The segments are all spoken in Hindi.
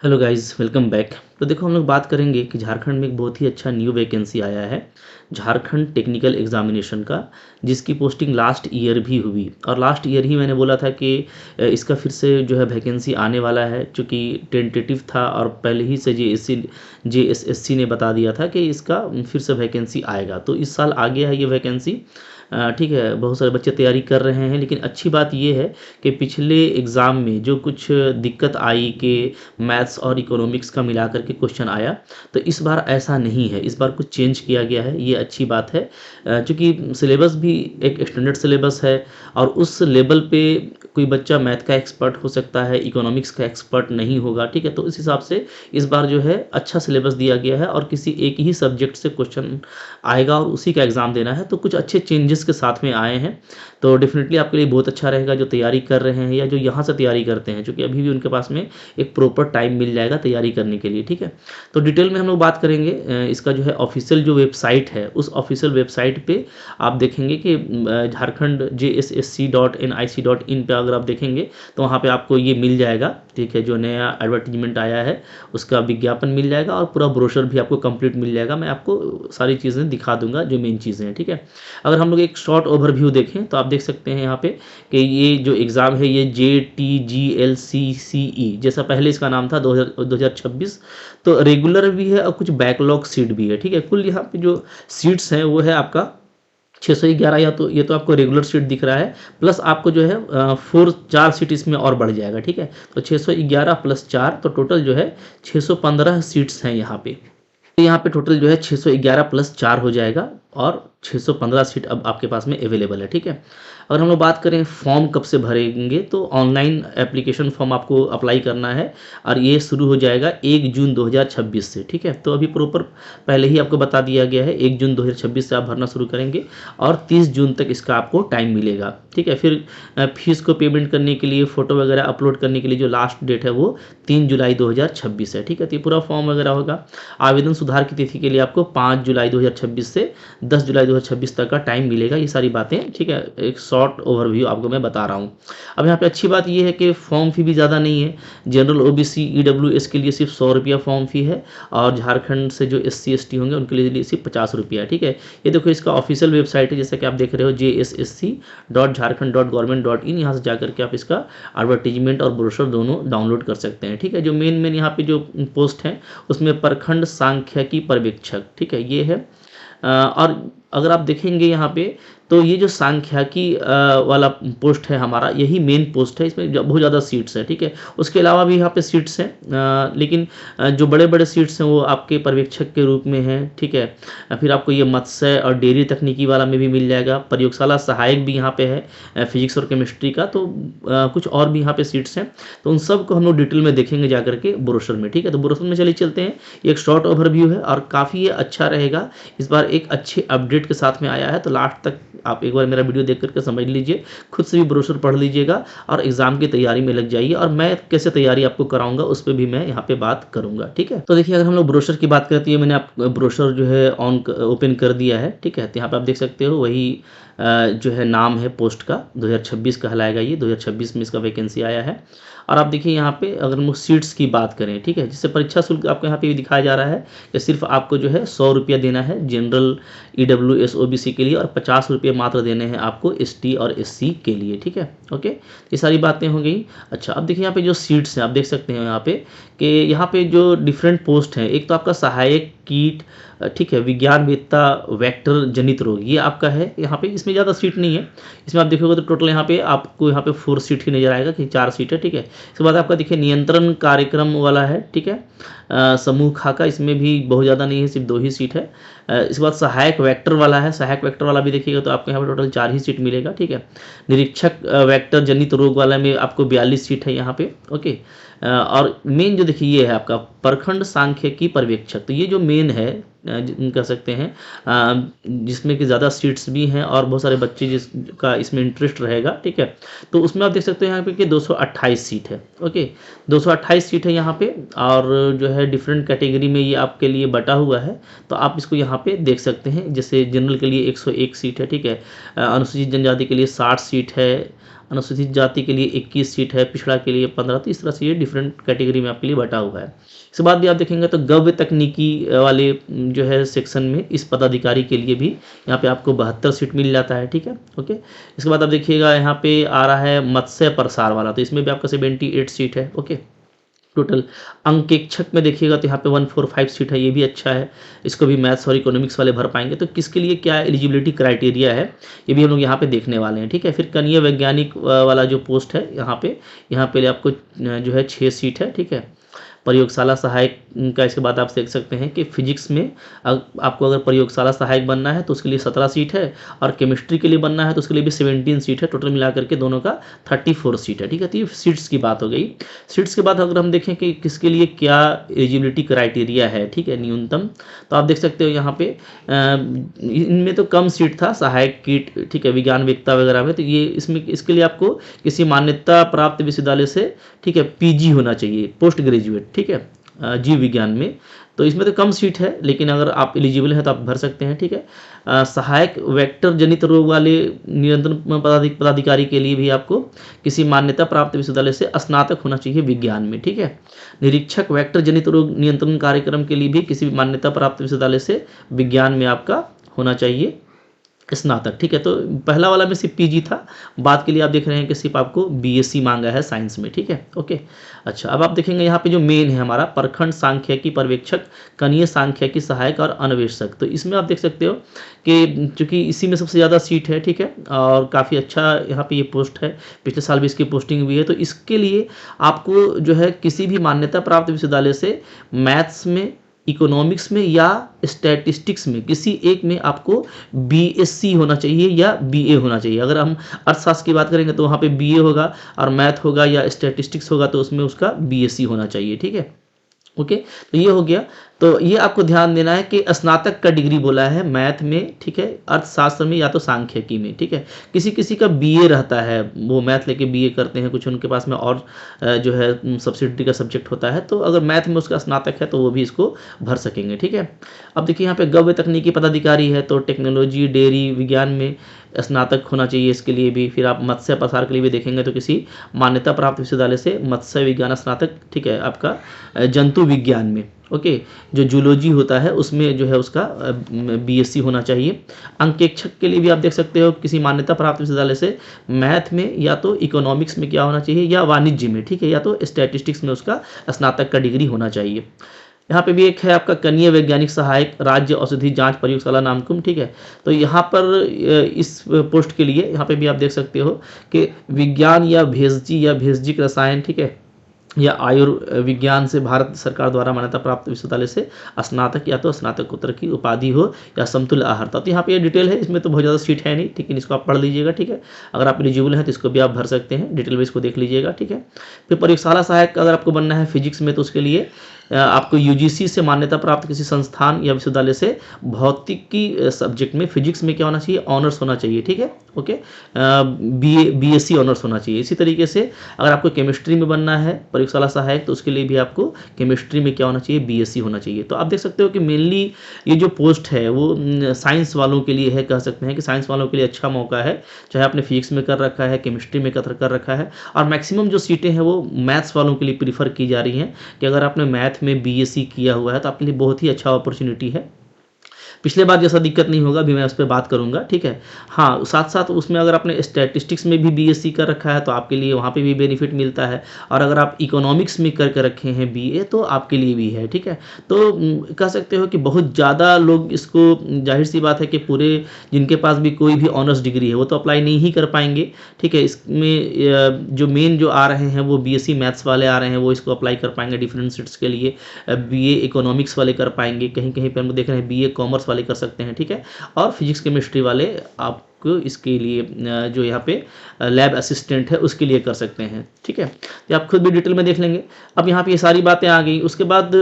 Hello guys, welcome back. तो देखो, हम लोग बात करेंगे कि झारखंड में एक बहुत ही अच्छा न्यू वैकेंसी आया है, झारखंड टेक्निकल एग्जामिनेशन का, जिसकी पोस्टिंग लास्ट ईयर भी हुई। और लास्ट ईयर ही मैंने बोला था कि इसका फिर से जो है वैकेंसी आने वाला है, चूँकि टेंटेटिव था और पहले ही से जेएसएससी ने बता दिया था कि इसका फिर से वैकेंसी आएगा। तो इस साल आ गया है ये वैकेंसी। ठीक है, बहुत सारे बच्चे तैयारी कर रहे हैं, लेकिन अच्छी बात ये है कि पिछले एग्ज़ाम में जो कुछ दिक्कत आई कि मैथ्स और इकोनॉमिक्स का मिला कर के क्वेश्चन आया, तो इस बार ऐसा नहीं है। इस बार कुछ चेंज किया गया है, ये अच्छी बात है। चूँकि सिलेबस भी एक स्टैंडर्ड सिलेबस है और उस लेवल पे कोई बच्चा मैथ का एक्सपर्ट हो सकता है, इकोनॉमिक्स का एक्सपर्ट नहीं होगा। ठीक है, तो इस हिसाब से इस बार जो है अच्छा सिलेबस दिया गया है और किसी एक ही सब्जेक्ट से क्वेश्चन आएगा और उसी का एग्ज़ाम देना है। तो कुछ अच्छे चेंजेस के साथ में आए हैं, तो डेफिनेटली आपके लिए बहुत अच्छा रहेगा जो तैयारी कर रहे हैं या जो यहाँ से तैयारी करते हैं, क्योंकि अभी भी उनके पास में एक प्रॉपर टाइम मिल जाएगा तैयारी करने के लिए। ठीक है, तो डिटेल में हम लोग बात करेंगे। इसका जो है ऑफिशियल जो वेबसाइट है, उस ऑफिशियल वेबसाइट पे आप देखेंगे कि झारखंड JSSC.nic.in पे अगर आप देखेंगे तो वहाँ पे आपको ये मिल जाएगा। ठीक है, जो नया एडवर्टीजमेंट आया है उसका विज्ञापन मिल जाएगा और पूरा ब्रोशर भी आपको कंप्लीट मिल जाएगा। मैं आपको सारी चीज़ें दिखा दूंगा जो मेन चीज़ें हैं। ठीक है, अगर हम लोग एक शॉर्ट ओवरव्यू देखें तो आप देख सकते हैं यहाँ पे कि ये जो एग्ज़ाम है ये JTGLCCE जैसा पहले इसका नाम था 2026, तो रेगुलर भी है और कुछ बैकलॉग सीट भी है। ठीक है, कुल यहाँ पे जो सीट्स हैं वो है आपका 611। या तो ये तो आपको रेगुलर सीट दिख रहा है, प्लस आपको जो है 4 सीट इसमें और बढ़ जाएगा। ठीक है, तो 611 प्लस 4 तो टोटल जो है 615 सीट्स हैं यहाँ पे। तो यहाँ पे टोटल जो है 611 प्लस 4 हो जाएगा और 615 सीट अब आपके पास में अवेलेबल है। ठीक है, अगर हम लोग बात करें फॉर्म कब से भरेंगे, तो ऑनलाइन एप्लीकेशन फॉर्म आपको अप्लाई करना है और ये शुरू हो जाएगा 1 जून 2026 से। ठीक है, तो अभी प्रॉपर पहले ही आपको बता दिया गया है 1 जून 2026 से आप भरना शुरू करेंगे और 30 जून तक इसका आपको टाइम मिलेगा। ठीक है, फिर फीस को पेमेंट करने के लिए, फ़ोटो वगैरह अपलोड करने के लिए जो लास्ट डेट है वो 3 जुलाई 2026 है। ठीक है, तो ये पूरा फॉर्म वगैरह होगा। आवेदन सुधार की तिथि के लिए आपको 5 जुलाई 2026 से 10 जुलाई 2026 तक का टाइम मिलेगा। ये सारी बातें, ठीक है, एक शॉर्ट ओवरव्यू आपको मैं बता रहा हूँ। अब यहाँ पे अच्छी बात ये है कि फॉर्म फी भी ज़्यादा नहीं है। जनरल OBC EWS के लिए सिर्फ 100 रुपया फॉर्म फी है और झारखंड से जो SC ST होंगे उनके लिए सिर्फ 50 रुपया है। ठीक है, ये देखो इसका ऑफिशियल वेबसाइट है, जैसा कि आप देख रहे हो JSSC.jharkhand.government.in। यहाँ से जाकर के आप इसका एडवर्टीजमेंट और ब्रोशर दोनों डाउनलोड कर सकते हैं। ठीक है, जो मेन यहाँ पे जो पोस्ट हैं उसमें प्रखंड सांख्यिकी पर्यवेक्षक, ठीक है, ये है। और अगर आप देखेंगे यहाँ पे तो ये जो सांख्यिकी वाला पोस्ट है हमारा, यही मेन पोस्ट है। इसमें बहुत ज़्यादा सीट्स है। ठीक है, उसके अलावा भी यहाँ पे सीट्स हैं, लेकिन जो बड़े बड़े सीट्स हैं वो आपके पर्यवेक्षक के रूप में हैं। ठीक है, फिर आपको ये मत्स्य और डेयरी तकनीकी वाला में भी मिल जाएगा। प्रयोगशाला सहायक भी यहाँ पे है, फिजिक्स और केमिस्ट्री का। तो कुछ और भी यहाँ पे सीट्स हैं, तो उन सब को हम लोग डिटेल में देखेंगे जा करके ब्रोशर में। ठीक है, तो ब्रोशर में चलिए चलते हैं। ये एक शॉर्ट ओवरव्यू है और काफ़ी ये अच्छा रहेगा। इस बार एक अच्छे अपडेट के साथ में आया है, तो लास्ट तक आप एक बार मेरा वीडियो देख करके समझ लीजिए, खुद से भी ब्रोशर पढ़ लीजिएगा और एग्जाम की तैयारी में लग जाइए। और मैं कैसे तैयारी आपको कराऊंगा उस पर भी मैं यहाँ पे बात करूंगा। ठीक है, तो देखिए, अगर हम लोग ब्रोशर की बात करते हैं, मैंने आप ब्रोशर जो है ओपन कर दिया है। ठीक है, तो यहाँ पे आप देख सकते हो वही जो है नाम है पोस्ट का, 2026 कहलाएगा ये। 2026 में इसका वैकेंसी आया है। और आप देखिए यहाँ पे अगर हम सीट्स की बात करें, ठीक है, जिससे परीक्षा शुल्क आपको यहाँ पे भी दिखाया जा रहा है कि सिर्फ आपको जो है 100 रुपया देना है जनरल EWS OBC के लिए और 50 रुपये मात्र देने हैं आपको ST और SC के लिए। ठीक है, ओके, ये सारी बातें हो गई। अच्छा, अब देखिए यहाँ पे जो सीट्स हैं आप देख सकते हैं यहाँ पे कि यहाँ पे जो डिफरेंट पोस्ट हैं, एक तो आपका सहायक कीट, ठीक है, विज्ञानवेत्ता वेक्टर जनित रोग, ये आपका है यहाँ पे। इसमें ज़्यादा सीट नहीं है, इसमें आप देखोगे तो टोटल यहाँ पे आपको यहाँ पे 4 सीट ही नजर आएगा कि 4 सीट है। ठीक है, इसके बाद आपका देखिए नियंत्रण कार्यक्रम वाला है। ठीक है, समूह खा का, इसमें भी बहुत ज़्यादा नहीं है, सिर्फ 2 ही सीट है। इसके बाद सहायक वेक्टर वाला है, सहायक वेक्टर वाला भी देखिएगा तो आपको यहाँ पे टोटल 4 ही सीट मिलेगा। ठीक है, निरीक्षक वेक्टर जनित रोग वाला में आपको 42 सीट है यहाँ पे। ओके, और मेन जो देखिए ये है आपका प्रखंड सांख्यिकी पर्यवेक्षक, तो ये जो मेन है कह सकते हैं, जिसमें कि ज़्यादा सीट्स भी हैं और बहुत सारे बच्चे जिसका इसमें इंटरेस्ट रहेगा। ठीक है, तो उसमें आप देख सकते हैं यहाँ पे कि 228 सीट है। ओके, 228 सीट है यहाँ पे और जो है डिफरेंट कैटेगरी में ये आपके लिए बटा हुआ है, तो आप इसको यहाँ पे देख सकते हैं। जैसे जनरल के लिए 101 सीट है। ठीक है, अनुसूचित जनजाति के लिए 60 सीट है अनुसूचित जाति के लिए 21 सीट है, पिछड़ा के लिए 15। तो इस तरह से ये डिफरेंट कैटेगरी में आपके लिए बटा हुआ है। इसके बाद भी आप देखेंगे तो गव्य तकनीकी वाले जो है सेक्शन में इस पदाधिकारी के लिए भी यहाँ पे आपको 72 सीट मिल जाता है, ठीक है, ओके। इसके बाद आप देखिएगा यहाँ पे आ रहा है मत्स्य प्रसार वाला, तो इसमें भी आपका 78 सीट है, ओके। टोटल अंकेक्षक में देखिएगा तो यहाँ पे 145 सीट है, ये भी अच्छा है। इसको भी मैथ्स और इकोनॉमिक्स वाले भर पाएंगे। तो किसके लिए क्या एलिजिबिलिटी क्राइटेरिया है ये भी हम लोग यहाँ पे देखने वाले हैं, ठीक है। फिर कनीय वैज्ञानिक वाला जो पोस्ट है यहाँ पे आपको जो है 6 सीट है, ठीक है। प्रयोगशाला सहायक का इसके बाद आप देख सकते हैं कि फिजिक्स में आपको अगर प्रयोगशाला सहायक बनना है तो उसके लिए 17 सीट है, और केमिस्ट्री के लिए बनना है तो उसके लिए भी 17 सीट है। टोटल मिलाकर के दोनों का 34 सीट है, ठीक है। तो ये सीट्स की बात हो गई। सीट्स के बाद अगर हम देखें कि किसके लिए क्या एलिजिबिलिटी क्राइटेरिया है, ठीक है, न्यूनतम, तो आप देख सकते हो यहाँ पे इनमें तो कम सीट था सहायक कीट, ठीक है, विज्ञान वेत्ता वगैरह में। तो ये इसमें इसके लिए आपको किसी मान्यता प्राप्त विश्वविद्यालय से, ठीक है, पीजी होना चाहिए, पोस्ट ग्रेजुएट, ठीक है, जीव विज्ञान में। तो इसमें तो कम सीट है, लेकिन अगर आप एलिजिबल हैं तो आप भर सकते हैं, ठीक है। सहायक वेक्टर जनित रोग वाले नियंत्रण पदाधिकारी के लिए भी आपको किसी मान्यता प्राप्त विश्वविद्यालय से स्नातक होना चाहिए विज्ञान में, ठीक है। निरीक्षक वेक्टर जनित रोग नियंत्रण कार्यक्रम के लिए भी किसी मान्यता प्राप्त विश्वविद्यालय से विज्ञान में आपका होना चाहिए स्नातक, ठीक है। तो पहला वाला में सिर्फ पीजी था, बाद के लिए आप देख रहे हैं कि सिर्फ आपको बीएससी मांगा है साइंस में, ठीक है, ओके। अच्छा, अब आप देखेंगे यहाँ पे जो मेन है हमारा प्रखंड सांख्यिकी पर्यवेक्षक, कनीय सांख्यिकी सहायक और अन्वेषक। तो इसमें आप देख सकते हो कि चूंकि इसी में सबसे ज़्यादा सीट है, ठीक है, और काफ़ी अच्छा यहाँ पे ये पोस्ट है, पिछले साल भी इसकी पोस्टिंग हुई है। तो इसके लिए आपको जो है किसी भी मान्यता प्राप्त विश्वविद्यालय से मैथ्स में, इकोनॉमिक्स में या स्टैटिस्टिक्स में किसी एक में आपको बीएससी होना चाहिए या बीए होना चाहिए। अगर हम अर्थशास्त्र की बात करेंगे तो वहाँ पे बीए होगा, और मैथ होगा या स्टैटिस्टिक्स होगा तो उसमें उसका बीएससी होना चाहिए, ठीक है, ओके। तो ये हो गया। तो ये आपको ध्यान देना है कि स्नातक का डिग्री बोला है मैथ में, ठीक है, अर्थशास्त्र में या तो सांख्यिकी में, ठीक है। किसी किसी का बीए रहता है, वो मैथ लेके बीए करते हैं, कुछ उनके पास में और जो है सब्सिडियरी का सब्जेक्ट होता है। तो अगर मैथ में उसका स्नातक है तो वो भी इसको भर सकेंगे, ठीक है। अब देखिए यहाँ पे गव्य तकनीकी पदाधिकारी है, तो टेक्नोलॉजी डेयरी विज्ञान में स्नातक होना चाहिए इसके लिए भी। फिर आप मत्स्य प्रसार के लिए भी देखेंगे तो किसी मान्यता प्राप्त विश्वविद्यालय से मत्स्य विज्ञान स्नातक, ठीक है, आपका जंतु विज्ञान में, ओके। जो जूलॉजी होता है उसमें जो है उसका बीएससी होना चाहिए। अंकेक्षक के लिए भी आप देख सकते हो किसी मान्यता प्राप्त विश्वविद्यालय से मैथ में या तो इकोनॉमिक्स में क्या होना चाहिए या वाणिज्य में, ठीक है, या तो स्टैटिस्टिक्स में उसका स्नातक का डिग्री होना चाहिए। यहाँ पे भी एक है आपका कनीय वैज्ञानिक सहायक राज्य औषधि जांच प्रयोगशाला नामकुम, ठीक है। तो यहाँ पर इस पोस्ट के लिए यहाँ पे भी आप देख सकते हो कि विज्ञान या भेषजी या भेषजिक रसायन, ठीक है, या आयुर्विज्ञान से भारत सरकार द्वारा मान्यता प्राप्त विश्वविद्यालय से स्नातक या तो स्नातकोत्तर की उपाधि हो या समतुल्य आहारता। तो यहाँ पे ये डिटेल है, इसमें तो बहुत ज़्यादा सीट है नहीं, लेकिन इसको आप पढ़ लीजिएगा, ठीक है। अगर आप एलिजिबल हैं तो इसको भी आप भर सकते हैं, डिटेल में इसको देख लीजिएगा, ठीक है। फिर प्रयोगशाला सहायक अगर आपको बनना है फिजिक्स में तो उसके लिए आपको यूजीसी से मान्यता प्राप्त किसी संस्थान या विश्वविद्यालय से भौतिकी सब्जेक्ट में फिजिक्स में क्या होना चाहिए, ऑनर्स होना चाहिए, ठीक है, ओके। बीएससी ऑनर्स होना चाहिए। इसी तरीके से अगर आपको केमिस्ट्री में बनना है प्रयोगशाला सहायक तो उसके लिए भी आपको केमिस्ट्री में क्या होना चाहिए, बीएससी होना चाहिए। तो आप देख सकते हो कि मेनली ये जो पोस्ट है वो साइंस वालों के लिए है, कह सकते हैं कि साइंस वालों के लिए अच्छा मौका है, चाहे आपने फिजिक्स में कर रखा है, केमिस्ट्री में कर रखा है, और मैक्सिमम जो सीटें हैं वो मैथ्स वालों के लिए प्रीफर की जा रही हैं कि अगर आपने मैथ में बीएससी किया हुआ है तो आपके लिए बहुत ही अच्छा अपॉर्चुनिटी है। पिछले बार जैसा दिक्कत नहीं होगा, अभी मैं उस पर बात करूंगा, ठीक है। हाँ, साथ साथ उसमें अगर आपने स्टैटिस्टिक्स में भी बीएससी कर रखा है तो आपके लिए वहाँ पे भी बेनिफिट मिलता है, और अगर आप इकोनॉमिक्स में कर रखे हैं बीए तो आपके लिए भी है, ठीक है। तो कह सकते हो कि बहुत ज़्यादा लोग इसको, जाहिर सी बात है कि पूरे जिनके पास भी कोई भी ऑनर्स डिग्री है वो तो अप्लाई नहीं ही कर पाएंगे, ठीक है। इसमें जो मेन जो आ रहे हैं वो बीएससी मैथ्स वाले आ रहे हैं, वो इसको अप्लाई कर पाएंगे डिफरेंट सीट्स के लिए। बीए इकोनॉमिक्स वाले कर पाएंगे, कहीं कहीं पर हम देख रहे हैं बीए कॉमर्स वाले कर सकते हैं, ठीक है। और फिजिक्स केमिस्ट्री वाले आपको इसके लिए जो यहाँ पे लैब असिस्टेंट है उसके लिए कर सकते हैं, ठीक है। तो आप खुद भी डिटेल में देख लेंगे। अब यहाँ पे ये सारी बातें आ गई। उसके बाद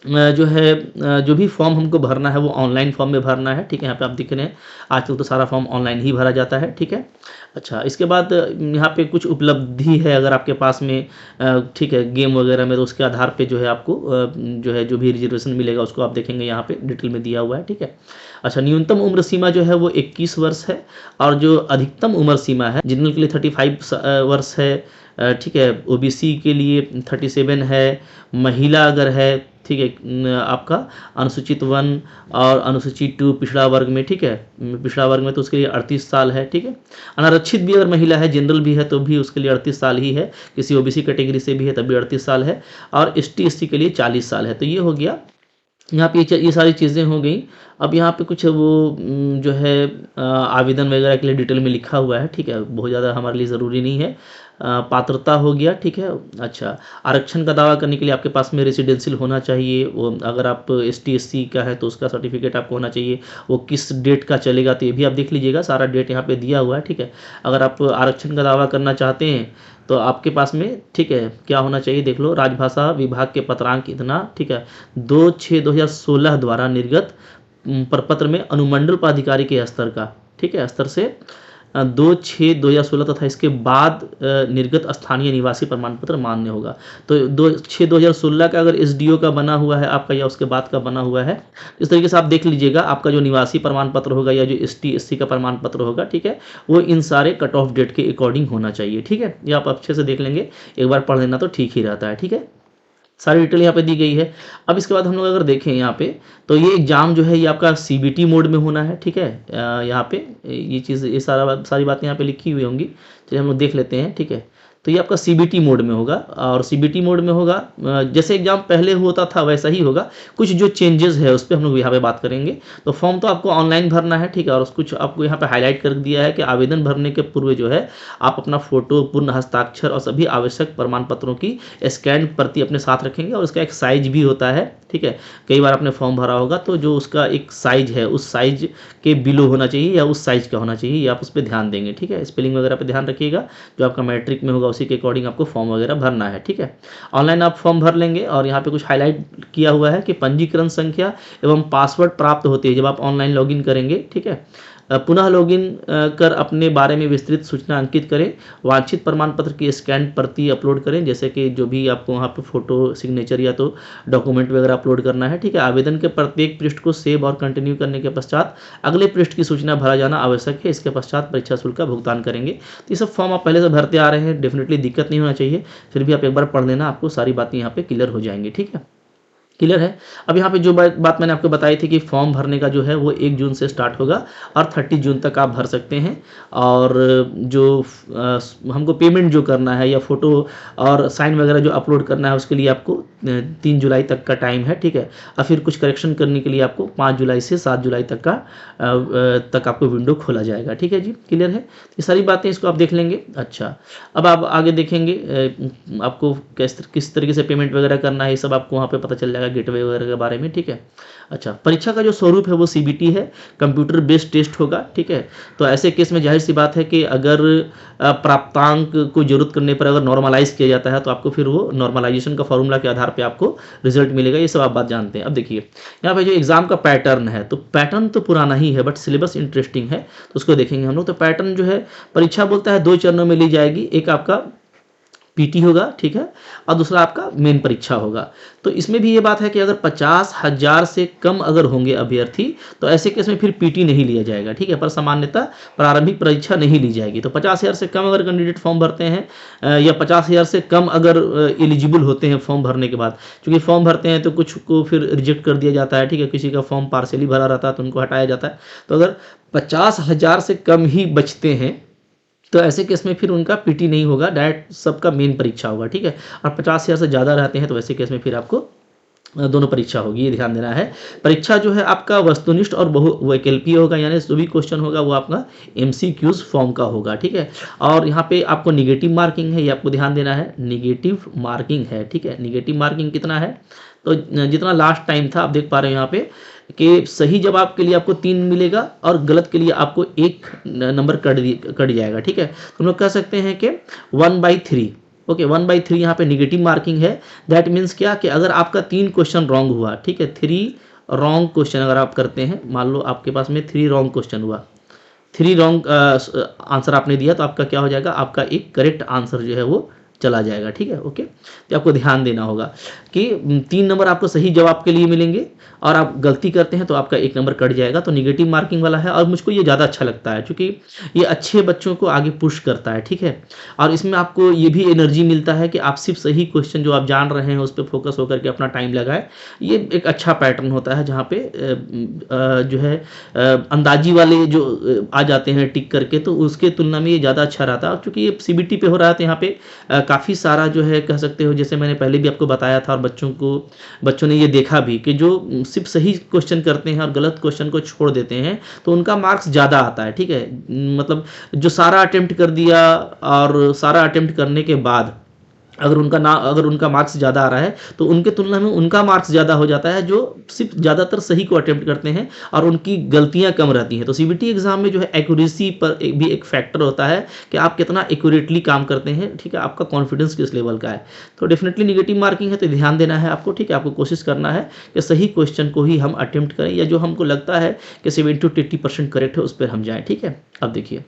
जो है जो भी फॉर्म हमको भरना है वो ऑनलाइन फॉर्म में भरना है, ठीक है। यहाँ पे आप देख रहे हैं आजकल तो सारा फॉर्म ऑनलाइन ही भरा जाता है, ठीक है। अच्छा, इसके बाद यहाँ पे कुछ उपलब्धि है अगर आपके पास में ठीक है गेम वगैरह में, तो उसके आधार पे जो है आपको जो है जो भी रिजर्वेशन मिलेगा उसको आप देखेंगे यहाँ पे डिटेल में दिया हुआ है, ठीक है। अच्छा, न्यूनतम उम्र सीमा जो है वो 21 वर्ष है, और जो अधिकतम उम्र सीमा है जनरल के लिए 35 वर्ष है, ठीक है। ओबीसी के लिए 37 है, महिला अगर है, ठीक है, आपका अनुसूचित 1 और अनुसूचित 2 पिछड़ा वर्ग में, ठीक है, पिछड़ा वर्ग में तो उसके लिए 38 साल है, ठीक है। अनारक्षित भी अगर महिला है, जनरल भी है तो भी उसके लिए 38 साल ही है, किसी ओबीसी कैटेगरी से भी है तब भी 38 साल है, और एसटी एससी के लिए 40 साल है। तो ये हो गया यहाँ पे, ये सारी चीज़ें हो गई। अब यहाँ पे कुछ वो जो है आवेदन वगैरह के लिए डिटेल में लिखा हुआ है, ठीक है, बहुत ज़्यादा हमारे लिए ज़रूरी नहीं है। पात्रता हो गया, ठीक है। अच्छा, आरक्षण का दावा करने के लिए आपके पास में रेसिडेंशियल होना चाहिए, वो अगर आप एसटी एससी का है तो उसका सर्टिफिकेट आपको होना चाहिए, वो किस डेट का चलेगा तो ये भी आप देख लीजिएगा, सारा डेट यहाँ पे दिया हुआ है, ठीक है। अगर आप आरक्षण का दावा करना चाहते हैं तो आपके पास में, ठीक है, क्या होना चाहिए देख लो, राजभाषा विभाग के पत्रांक इतना, ठीक है, 2/6/2016 द्वारा निर्गत प्रपत्र में अनुमंडल पदाधिकारी के स्तर का, ठीक है, स्तर से 2/6/2016 तथा इसके बाद निर्गत स्थानीय निवासी प्रमाण पत्र मान्य होगा। तो 2/6/2016 का अगर एसडीओ का बना हुआ है आपका या उसके बाद का बना हुआ है, इस तरीके से आप देख लीजिएगा आपका जो निवासी प्रमाण पत्र होगा या जो एसटी एससी का प्रमाण पत्र होगा, ठीक है, वो इन सारे कट ऑफ डेट के अकॉर्डिंग होना चाहिए, ठीक है। ये आप अच्छे से देख लेंगे, एक बार पढ़ लेना तो ठीक ही रहता है, ठीक है। सारी डिटेल यहाँ पे दी गई है। अब इसके बाद हम लोग अगर देखें यहाँ पे, तो ये एग्जाम जो है ये आपका सीबीटी मोड में होना है, ठीक है। यहाँ पे ये चीज़, ये सारी बातें यहाँ पे लिखी हुई होंगी, चलिए हम लोग देख लेते हैं, ठीक है। तो ये आपका सीबीटी मोड में होगा, और सीबीटी मोड में होगा जैसे एग्जाम पहले होता था वैसा ही होगा, कुछ जो चेंजेस है उस पर हम लोग यहाँ पे बात करेंगे। तो फॉर्म तो आपको ऑनलाइन भरना है, ठीक है, और कुछ आपको यहाँ पे हाईलाइट कर दिया है कि आवेदन भरने के पूर्व जो है आप अपना फोटो, पूर्ण हस्ताक्षर और सभी आवश्यक प्रमाण पत्रों की स्कैन प्रति अपने साथ रखेंगे, और उसका एक साइज भी होता है, ठीक है। कई बार आपने फॉर्म भरा होगा तो जो उसका एक साइज है उस साइज के बिलो होना चाहिए या उस साइज का होना चाहिए, ये आप उस पर ध्यान देंगे, ठीक है। स्पेलिंग वगैरह पे ध्यान रखिएगा, जो आपका मैट्रिक में होगा उसी के अकॉर्डिंग आपको फॉर्म वगैरह भरना है, ठीक है। ऑनलाइन आप फॉर्म भर लेंगे, और यहाँ पे कुछ हाईलाइट किया हुआ है कि पंजीकरण संख्या एवं पासवर्ड प्राप्त होती है जब आप ऑनलाइन लॉगिन करेंगे, ठीक है। पुनः लॉगिन कर अपने बारे में विस्तृत सूचना अंकित करें, वांछित प्रमाण पत्र की स्कैन प्रति अपलोड करें, जैसे कि जो भी आपको वहाँ पे फोटो, सिग्नेचर या तो डॉक्यूमेंट वगैरह अपलोड करना है, ठीक है। आवेदन के प्रत्येक पृष्ठ को सेव और कंटिन्यू करने के पश्चात अगले पृष्ठ की सूचना भरा जाना आवश्यक है, इसके पश्चात परीक्षा शुल्क का भुगतान करेंगे। तो ये सब फॉर्म आप पहले से भरते आ रहे हैं, डेफिनेटली दिक्कत नहीं होना चाहिए, फिर भी आप एक बार पढ़ लेना, आपको सारी बातें यहाँ पे क्लियर हो जाएंगी, ठीक है। क्लियर है। अब यहाँ पे जो बात मैंने आपको बताई थी कि फॉर्म भरने का जो है वो 1 जून से स्टार्ट होगा और 30 जून तक आप भर सकते हैं, और जो हमको पेमेंट जो करना है या फोटो और साइन वगैरह जो अपलोड करना है उसके लिए आपको 3 जुलाई तक का टाइम है, ठीक है। और फिर कुछ करेक्शन करने के लिए आपको 5 जुलाई से 7 जुलाई तक आपको विंडो खोला जाएगा, ठीक है जी। क्लियर है। ये सारी बातें इसको आप देख लेंगे। अच्छा, अब आप आगे देखेंगे आपको किस तरीके से पेमेंट वगैरह करना है, ये सब आपको वहाँ पे पता चल जाएगा गेटवे वगैरह के बारे में, ठीक है। अच्छा, परीक्षा का जो स्वरूप है वो सीबीटी है, कंप्यूटर बेस्ड टेस्ट होगा, ठीक है। तो ऐसे केस में जाहिर सी बात है कि अगर प्राप्तांक को जरूरत करने पर अगर नॉर्मलाइज किया जाता है तो आपको फिर वो नॉर्मलाइजेशन का फॉर्मूला के आधार पे आपको रिजल्ट मिलेगा, ये सब आप बात जानते हैं। अब देखिए यहाँ पे जो एग्जाम का पैटर्न है, तो पैटर्न तो पुराना ही है बट सिलेबस इंटरेस्टिंग है, तो उसको देखेंगे हम लोग। तो पैटर्न जो है, परीक्षा बोलता है 2 चरणों में ली जाएगी, एक आपका पीटी होगा, ठीक है, और दूसरा आपका मेन परीक्षा होगा। तो इसमें भी ये बात है कि अगर 50,000 से कम अगर होंगे अभ्यर्थी तो ऐसे केस में फिर पीटी नहीं लिया जाएगा, ठीक है, पर सामान्यतः प्रारंभिक परीक्षा नहीं ली जाएगी। तो 50,000 से कम अगर कैंडिडेट फॉर्म भरते हैं या 50,000 से कम अगर एलिजिबल होते हैं फॉर्म भरने के बाद, क्योंकि फॉर्म भरते हैं तो कुछ को फिर रिजेक्ट कर दिया जाता है, ठीक है, किसी का फॉर्म पार्सली भरा रहता है तो उनको हटाया जाता है। तो अगर 50,000 से कम ही बचते हैं तो ऐसे केस में फिर उनका पीटी नहीं होगा, डायरेक्ट सबका मेन परीक्षा होगा, ठीक है। और 50,000 से ज़्यादा रहते हैं तो वैसे केस में फिर आपको दोनों परीक्षा होगी, ये ध्यान देना है। परीक्षा जो है आपका वस्तुनिष्ठ और बहुवैकल्पीय होगा, यानी जो भी क्वेश्चन होगा वो आपका एमसीक्यूज फॉर्म का होगा, ठीक है। और यहाँ पे आपको निगेटिव मार्किंग है, ये आपको ध्यान देना है, निगेटिव मार्किंग है, ठीक है। निगेटिव मार्किंग कितना है, तो जितना लास्ट टाइम था आप देख पा रहे हो यहाँ पे कि सही जवाब के लिए आपको 3 मिलेगा और गलत के लिए आपको 1 नंबर कट जाएगा, ठीक है। तो हम लोग कह सकते हैं कि 1/3 ओके 1/3 यहाँ पे निगेटिव मार्किंग है। दैट मीन्स क्या कि अगर आपका 3 क्वेश्चन रॉन्ग हुआ, ठीक है, 3 रॉन्ग क्वेश्चन अगर आप करते हैं, मान लो आपके पास में 3 रॉन्ग क्वेश्चन हुआ, 3 रॉन्ग आंसर आपने दिया, तो आपका क्या हो जाएगा, आपका एक करेक्ट आंसर जो है वो चला जाएगा, ठीक है। ओके, तो आपको ध्यान देना होगा कि 3 नंबर आपको सही जवाब के लिए मिलेंगे और आप गलती करते हैं तो आपका 1 नंबर कट जाएगा, तो निगेटिव मार्किंग वाला है। और मुझको ये ज़्यादा अच्छा लगता है क्योंकि ये अच्छे बच्चों को आगे पुश करता है, ठीक है। और इसमें आपको ये भी एनर्जी मिलता है कि आप सिर्फ सही क्वेश्चन जो आप जान रहे हैं उस पर फोकस होकर के अपना टाइम लगाए। ये एक अच्छा पैटर्न होता है जहाँ पे जो है अंदाजी वाले जो आ जाते हैं टिक करके, तो उसके तुलना में ये ज़्यादा अच्छा रहता है। और चूँकि ये सीबीटी पे हो रहा है तो यहाँ पे काफ़ी सारा जो है कह सकते हो, जैसे मैंने पहले भी आपको बताया था और बच्चों ने ये देखा भी कि जो सिर्फ सही क्वेश्चन करते हैं और गलत क्वेश्चन को छोड़ देते हैं तो उनका मार्क्स ज़्यादा आता है, ठीक है। मतलब जो सारा अटेम्प्ट कर दिया और सारा अटेम्प्ट करने के बाद अगर उनका मार्क्स ज़्यादा आ रहा है तो उनके तुलना में उनका मार्क्स ज़्यादा हो जाता है जो सिर्फ ज़्यादातर सही को अटेम्प्ट करते हैं और उनकी गलतियां कम रहती हैं। तो सीबीटी एग्जाम में जो है एक्यूरेसी पर भी एक फैक्टर होता है कि आप कितना एक्यूरेटली काम करते हैं, ठीक है, आपका कॉन्फिडेंस किस लेवल का है। तो डेफिनेटली निगेटिव मार्किंग है तो ध्यान देना है आपको, ठीक है। आपको कोशिश करना है कि सही क्वेश्चन को ही हम अटेम्प्ट करें या जो हमको लगता है कि 70 to 80% करेक्ट है उस पर हम जाएँ, ठीक है। अब देखिए,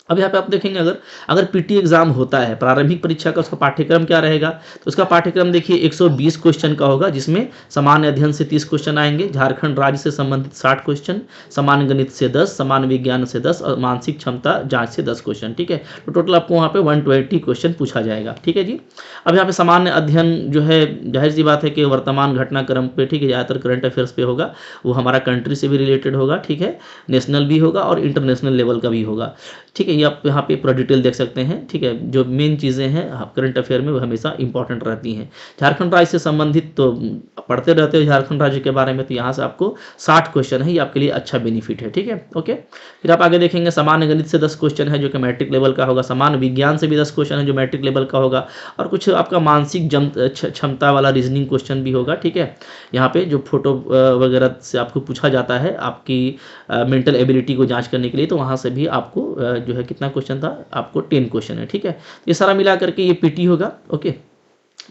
अब यहाँ पे आप देखेंगे अगर पीटी एग्जाम होता है, प्रारंभिक परीक्षा का उसका पाठ्यक्रम क्या रहेगा, तो उसका पाठ्यक्रम देखिए 120 क्वेश्चन का होगा, जिसमें सामान्य अध्ययन से 30 क्वेश्चन आएंगे, झारखंड राज्य से संबंधित 60 क्वेश्चन, सामान्य गणित से 10, सामान्य विज्ञान से 10 और मानसिक क्षमता जांच से 10 क्वेश्चन, ठीक है। तो टोटल आपको वहाँ पे 120 क्वेश्चन पूछा जाएगा, ठीक है जी। अब यहाँ पे सामान्य अध्ययन जो है जाहिर सी बात है कि वर्तमान घटनाक्रम पे, ठीक है, ज़्यादातर करंट अफेयर्स पे होगा, वो हमारा कंट्री से भी रिलेटेड होगा, ठीक है, नेशनल भी होगा और इंटरनेशनल लेवल का भी होगा, ठीक है। ये आप यहाँ पे पूरा डिटेल देख सकते हैं, ठीक है। जो मेन चीज़ें हैं करंट अफेयर में वो हमेशा इंपॉर्टेंट रहती हैं। झारखंड राज्य से संबंधित तो पढ़ते रहते हो झारखंड राज्य के बारे में, तो यहाँ से आपको 60 क्वेश्चन है, ये आपके लिए अच्छा बेनिफिट है, ठीक है। ओके, फिर आप आगे देखेंगे सामान्य गणित से 10 क्वेश्चन है जो कि मैट्रिक लेवल का होगा, सामान्य विज्ञान से भी 10 क्वेश्चन है जो मैट्रिक लेवल का होगा, और कुछ आपका मानसिक क्षमता वाला रीजनिंग क्वेश्चन भी होगा, ठीक है। यहाँ पे जो फोटो वगैरह से आपको पूछा जाता है आपकी मेंटल एबिलिटी को जांच करने के लिए, तो वहाँ से भी आपको जो है कितना क्वेश्चन था, आपको 10 क्वेश्चन है, ठीक है। ये सारा मिला करके ये पीटी होगा, ओके।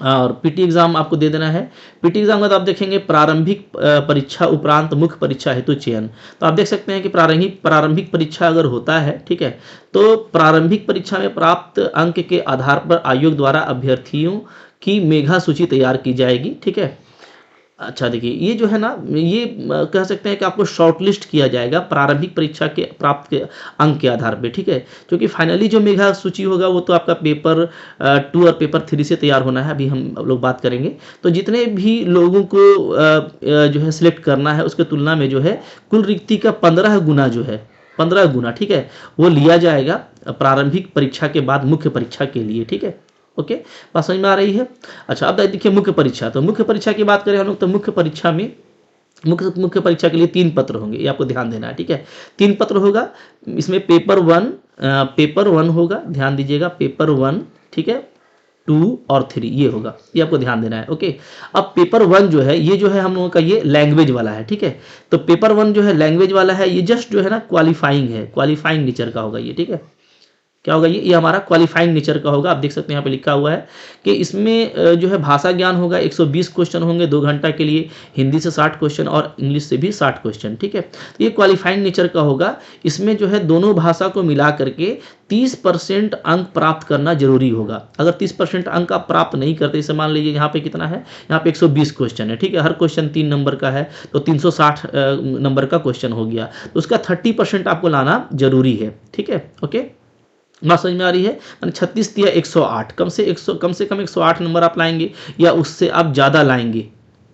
और पीटी एग्जाम आपको दे देना है। पीटी एग्जाम में तो आप देखेंगे प्रारंभिक परीक्षा उपरांत मुख्य परीक्षा हेतु चयन, तो आप देख सकते हैं कि प्रारंभिक परीक्षा अगर होता है, ठीक है, तो प्रारंभिक परीक्षा में प्राप्त अंक के आधार पर आयोग द्वारा अभ्यर्थियों की मेघा सूची तैयार की जाएगी, ठीक है। अच्छा देखिए, ये जो है ना, ये कह सकते हैं कि आपको शॉर्टलिस्ट किया जाएगा प्रारंभिक परीक्षा के प्राप्त के अंक के आधार पे, ठीक है। क्योंकि फाइनली जो मेघा सूची होगा वो तो आपका पेपर 2 और पेपर 3 से तैयार होना है, अभी हम लोग बात करेंगे। तो जितने भी लोगों को जो है सिलेक्ट करना है उसके तुलना में जो है कुल रिक्ति का 15 गुना जो है, 15 गुना, ठीक है, वो लिया जाएगा प्रारंभिक परीक्षा के बाद मुख्य परीक्षा के लिए, ठीक है। ओके, बात समझ में आ रही है। अच्छा, अब देखिए मुख्य परीक्षा, तो मुख्य परीक्षा की बात करें हम लोग, तो मुख्य परीक्षा में मुख्य परीक्षा के लिए 3 पत्र होंगे, ये आपको ध्यान देना है, ठीक है। 3 पत्र होगा, इसमें पेपर 1 होगा, ध्यान दीजिएगा, पेपर 1, ठीक है, 2 और 3 ये होगा, ये आपको ध्यान देना है, ओके। अब पेपर 1 जो है, ये जो है हम लोगों का ये लैंग्वेज वाला है, ठीक है। तो पेपर 1 जो है लैंग्वेज वाला है, ये जस्ट जो है ना क्वालिफाइंग है, क्वालिफाइंग नेचर का होगा ये, ठीक है। क्या होगा ये हमारा क्वालिफाइंग नेचर का होगा। आप देख सकते हैं यहाँ पे लिखा हुआ है कि इसमें जो है भाषा ज्ञान होगा, 120 क्वेश्चन होंगे 2 घंटा के लिए, हिंदी से 60 क्वेश्चन और इंग्लिश से भी 60 क्वेश्चन, ठीक है। तो ये क्वालिफाइंग नेचर का होगा। इसमें जो है दोनों भाषा को मिला करके 30% अंक प्राप्त करना जरूरी होगा। अगर 30% अंक आप प्राप्त नहीं करते, जैसे मान लीजिए यहाँ पे कितना है, यहाँ पे 120 क्वेश्चन है, ठीक है, हर क्वेश्चन 3 नंबर का है, तो 360 नंबर का क्वेश्चन हो गया, तो उसका 30% आपको लाना जरूरी है, ठीक है। ओके, बात समझ में आ रही है। 36 या 108, कम से कम 108 नंबर आप लाएंगे या उससे आप ज़्यादा लाएंगे,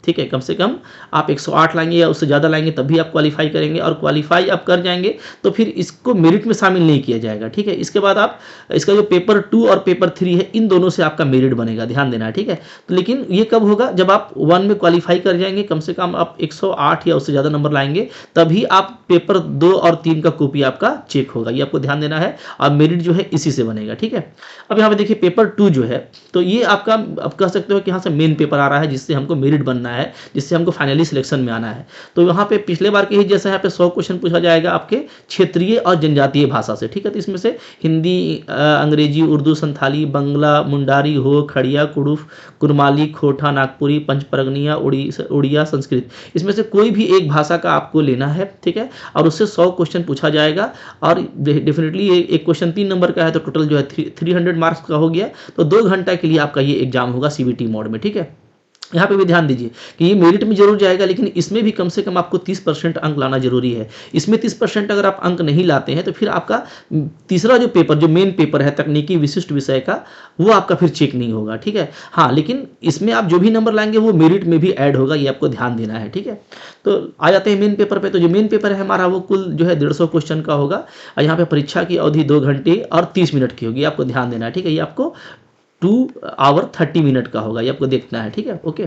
ठीक है, कम से कम आप 108 लाएंगे या उससे ज़्यादा लाएंगे तभी आप क्वालिफाई करेंगे, और क्वालिफाई आप कर जाएंगे तो फिर इसको मेरिट में शामिल नहीं किया जाएगा, ठीक है। इसके बाद आप इसका जो पेपर 2 और पेपर 3 है, इन दोनों से आपका मेरिट बनेगा, ध्यान देना है, ठीक है। तो लेकिन ये कब होगा, जब आप 1 में क्वालिफाई कर जाएंगे, कम से कम आप 108 या उससे ज़्यादा नंबर लाएंगे, तभी आप पेपर 2 और 3 का कॉपी आपका चेक होगा, ये आपको ध्यान देना है, और मेरिट जो है इसी से बनेगा, ठीक है। अब यहाँ पे देखिए पेपर 2 जो है, तो ये आपका आप कह सकते हो कि यहाँ से मेन पेपर आ रहा है जिससे हमको मेरिट बनना करना है जिससे हमको फाइनली सिलेक्शन में आना है। तो यहाँ पे पिछले बार के ही जैसे यहाँ पे 100 क्वेश्चन पूछा जाएगा आपके क्षेत्रीय और जनजातीय भाषा से, ठीक है। तो इसमें से हिंदी, अंग्रेजी, उर्दू, संथाली, बंगला, मुंडारी, हो, खड़िया, कुड़ुफ, कुरमाली, खोटा, नागपुरी, पंचपरगनिया, उड़िया, संस्कृत, इसमें से कोई भी एक भाषा का आपको लेना है, ठीक है। और उससे 100 क्वेश्चन पूछा जाएगा और डेफिनेटली एक क्वेश्चन 3 नंबर का है, तो टोटल जो है 300 मार्क्स का हो गया। तो 2 घंटा के लिए आपका ये एग्जाम होगा सीबीटी मोड में, ठीक है। यहाँ पे भी ध्यान दीजिए कि ये मेरिट में जरूर जाएगा, लेकिन इसमें भी कम से कम आपको 30% अंक लाना जरूरी है। इसमें 30% अगर आप अंक नहीं लाते हैं तो फिर आपका तीसरा जो पेपर, जो मेन पेपर है तकनीकी विशिष्ट विषय का, वो आपका फिर चेक नहीं होगा, ठीक है। हाँ, लेकिन इसमें आप जो भी नंबर लाएंगे वो मेरिट में भी ऐड होगा, ये आपको ध्यान देना है, ठीक है। तो आ जाते हैं मेन पेपर पे। तो जो मेन पेपर है हमारा वो कुल जो है 150 क्वेश्चन का होगा और यहाँ पे परीक्षा की अवधि 2 घंटे और 30 मिनट की होगी, आपको ध्यान देना है, ठीक है। ये आपको 2 आवर 30 मिनट का होगा, ये आपको देखना है, ठीक है, ओके।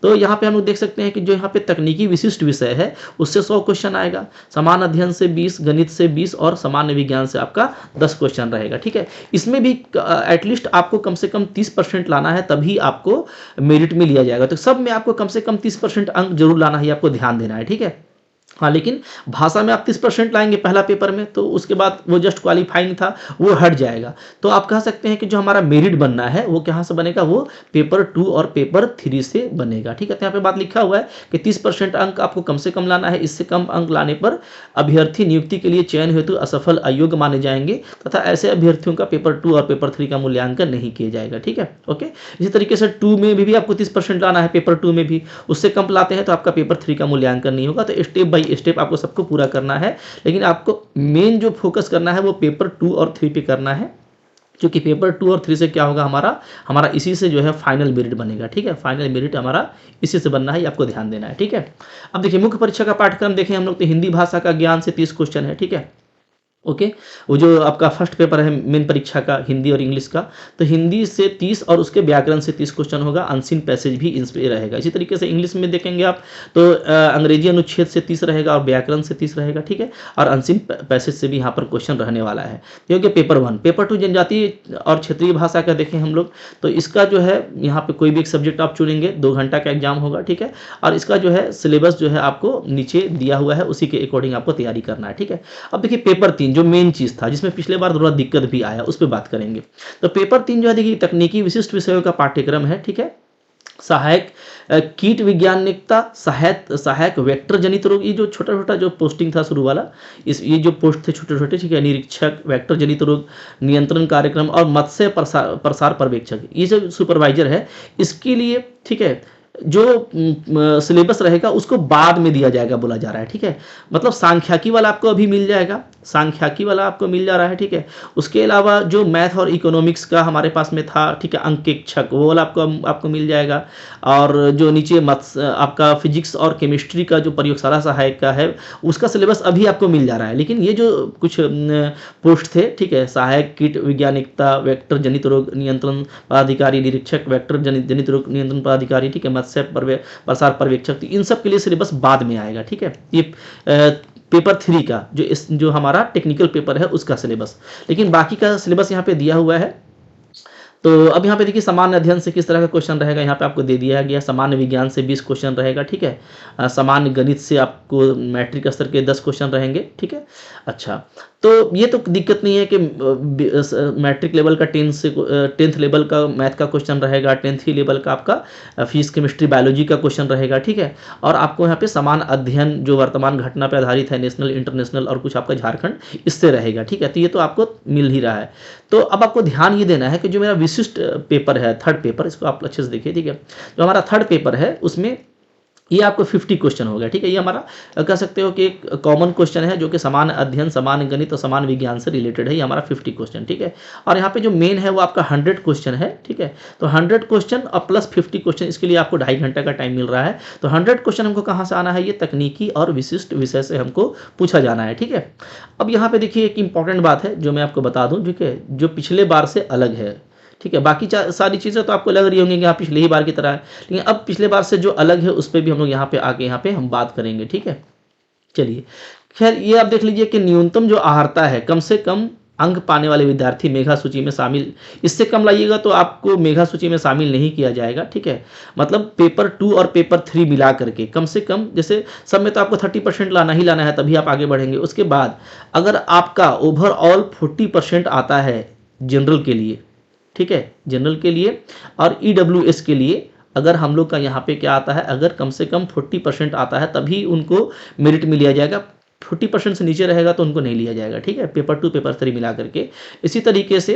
तो यहाँ पे हम लोग देख सकते हैं कि जो यहाँ पे तकनीकी विशिष्ट विषय है उससे 100 क्वेश्चन आएगा, समान अध्ययन से 20, गणित से 20 और सामान्य विज्ञान से आपका 10 क्वेश्चन रहेगा, ठीक है। इसमें भी एटलीस्ट आपको कम से कम 30% लाना है, तभी आपको मेरिट में लिया जाएगा। तो सब में आपको कम से कम 30% अंक जरूर लाना है, आपको ध्यान देना है, ठीक है। हाँ, लेकिन भाषा में आप 30% लाएंगे पहला पेपर में, तो उसके बाद वो जस्ट क्वालिफाइंग था, वो हट जाएगा। तो आप कह सकते हैं कि जो हमारा मेरिट बनना है वो कहाँ से बनेगा, वो पेपर 2 और पेपर 3 से बनेगा, ठीक है। तो यहाँ पे बात लिखा हुआ है कि 30% अंक आपको कम से कम लाना है, इससे कम अंक लाने पर अभ्यर्थी नियुक्ति के लिए चयन हेतु असफल, अयोग्य माने जाएंगे तथा ऐसे अभ्यर्थियों का पेपर 2 और पेपर 3 का मूल्यांकन नहीं किया जाएगा, ठीक है, ओके। इसी तरीके से 2 में भी आपको 30% लाना है, पेपर 2 में भी, उससे कम लाते हैं तो आपका पेपर 3 का मूल्यांकन नहीं होगा। तो स्टेप बाय स्टेप आपको सबको पूरा करना है, लेकिन आपको मेन जो फोकस करना है वो पेपर 2 और 3 पे करना है, क्योंकि पेपर 2 और 3 से क्या होगा, हमारा इसी से जो है फाइनल मेरिट बनेगा, ठीक है। फाइनल मेरिट हमारा इसी से बनना है, ये आपको ध्यान देना है, ठीक है। अब देखिए मुख्य परीक्षा का पाठ्यक्रम देखें हम लोग, तो हिंदी भाषा का ज्ञान से 30 क्वेश्चन है, ठीक है, ओके। वो जो आपका फर्स्ट पेपर है मेन परीक्षा का हिंदी और इंग्लिश का, तो हिंदी से 30 और उसके व्याकरण से 30 क्वेश्चन होगा, अनसीन पैसेज भी इन पे रहेगा। इसी तरीके से इंग्लिश में देखेंगे आप तो अंग्रेजी अनुच्छेद से 30 रहेगा और व्याकरण से 30 रहेगा, ठीक है। और अनसीन पैसेज से भी यहाँ पर क्वेश्चन रहने वाला है। ये हो गया पेपर 1। पेपर 2 जनजातीय और क्षेत्रीय भाषा का देखें हम लोग, तो इसका जो है यहाँ पे कोई भी एक सब्जेक्ट आप चुनेंगे, 2 घंटा का एग्जाम होगा, ठीक है। और इसका जो है सिलेबस जो है आपको नीचे दिया हुआ है, उसी के अकॉर्डिंग आपको तैयारी करना है, ठीक है। अब देखिए पेपर 3 जो मेन चीज था, जिसमें पिछले बार थोड़ा दिक्कत भी आया, उस पर बात करेंगे। तो पेपर 3 जो है देखिए तकनीकी विशिष्ट विषयों का पाठ्यक्रम है, ठीक है। सहायक कीट विज्ञानिकता, सहायक वेक्टर जनित रोग, ये जो छोटा छोटा जो पोस्टिंग था शुरू वाला, ये जो पोस्ट थे छोटे छोटे, ठीक है, निरीक्षक, वेक्टर जनित रोग नियंत्रण कार्यक्रम और मत्स्य प्रसार पर्यवेक्षक, ये जो सुपरवाइजर है इसके लिए, ठीक है, जो सिलेबस रहेगा उसको बाद में दिया जाएगा बोला जा रहा है, ठीक है। मतलब सांख्यिकी वाला आपको अभी मिल जाएगा, सांख्यिकी वाला आपको मिल जा रहा है, ठीक है। उसके अलावा जो मैथ और इकोनॉमिक्स का हमारे पास में था, ठीक है, अंकेक्षक, वो वाला आपको मिल जाएगा। और जो नीचे आपका फिजिक्स और केमिस्ट्री का जो प्रयोगशाला सहायक का है, उसका सिलेबस अभी आपको मिल जा रहा है। लेकिन ये जो कुछ पोस्ट थे, ठीक है, सहायक कीट विज्ञानिकता, वेक्टर जनित रोग नियंत्रण पदाधिकारी, निरीक्षक, वेक्टर जनित रोग नियंत्रण पदाधिकारी, ठीक है, मत्स्य प्रसार पर्यवेक्षक, इन सब के लिए सिलेबस बाद में आएगा, ठीक है। ये पेपर 3 का जो हमारा टेक्निकल पेपर है उसका सिलेबस, लेकिन बाकी का सिलेबस यहाँ पे दिया हुआ है। तो अब यहाँ पे देखिए सामान्य अध्ययन से किस तरह का क्वेश्चन रहेगा, यहाँ पे आपको दे दिया गया। सामान्य विज्ञान से 20 क्वेश्चन रहेगा, ठीक है। सामान्य गणित से आपको मैट्रिक स्तर के 10 क्वेश्चन रहेंगे, ठीक है। अच्छा, तो ये तो दिक्कत नहीं है कि मैट्रिक लेवल का 10th लेवल का मैथ का क्वेश्चन रहेगा, 10th ही लेवल का आपका फिजिक्स केमिस्ट्री बायोलॉजी का क्वेश्चन रहेगा, ठीक है। और आपको यहाँ पे समान अध्ययन जो वर्तमान घटना पर आधारित है, नेशनल, इंटरनेशनल और कुछ आपका झारखंड, इससे रहेगा, ठीक है। तो ये तो आपको मिल ही रहा है। तो अब आपको ध्यान ये देना है कि जो मेरा विशिष्ट पेपर है, थर्ड पेपर, इसको आप अच्छे से देखिए, ठीक है। जो हमारा थर्ड पेपर है उसमें ये आपको 50 क्वेश्चन हो गया, ठीक है। ये हमारा कह सकते हो कि एक कॉमन क्वेश्चन है जो कि समान अध्ययन, समान गणित और समान विज्ञान से रिलेटेड है। ये हमारा 50 क्वेश्चन, ठीक है। और यहाँ पे जो मेन है वो आपका 100 क्वेश्चन है, ठीक है। तो 100 क्वेश्चन और प्लस 50 क्वेश्चन, इसके लिए आपको 2.5 घंटा का टाइम मिल रहा है। तो 100 क्वेश्चन हमको कहाँ से आना है, ये तकनीकी और विशिष्ट विषय से हमको पूछा जाना है, ठीक है। अब यहाँ पे देखिए एक इंपॉर्टेंट बात है जो मैं आपको बता दूँ, ठीक है, जो पिछले बार से अलग है, ठीक है। बाकी सारी चीज़ें तो आपको लग रही होंगी कि हाँ पिछले ही बार की तरह है, लेकिन अब पिछले बार से जो अलग है उस पर भी हम लोग यहाँ पे आके हम बात करेंगे, ठीक है। चलिए, खैर ये आप देख लीजिए कि न्यूनतम जो आहारता है कम से कम अंक पाने वाले विद्यार्थी मेधा सूची में शामिल, इससे कम लाइएगा तो आपको मेधा सूची में शामिल नहीं किया जाएगा, ठीक है। मतलब पेपर 2 और पेपर 3 मिला करके कम से कम, जैसे सब में तो आपको 30% लाना ही लाना है, तभी आप आगे बढ़ेंगे। उसके बाद अगर आपका ओवरऑल 40% आता है जनरल के लिए, ठीक है, जनरल के लिए और ईडब्ल्यूएस के लिए, अगर हम लोग का यहाँ पे क्या आता है, अगर कम से कम 40% आता है तभी उनको मेरिट में लिया जाएगा। 40% से नीचे रहेगा तो उनको नहीं लिया जाएगा, ठीक है, पेपर 2 पेपर 3 मिला करके। इसी तरीके से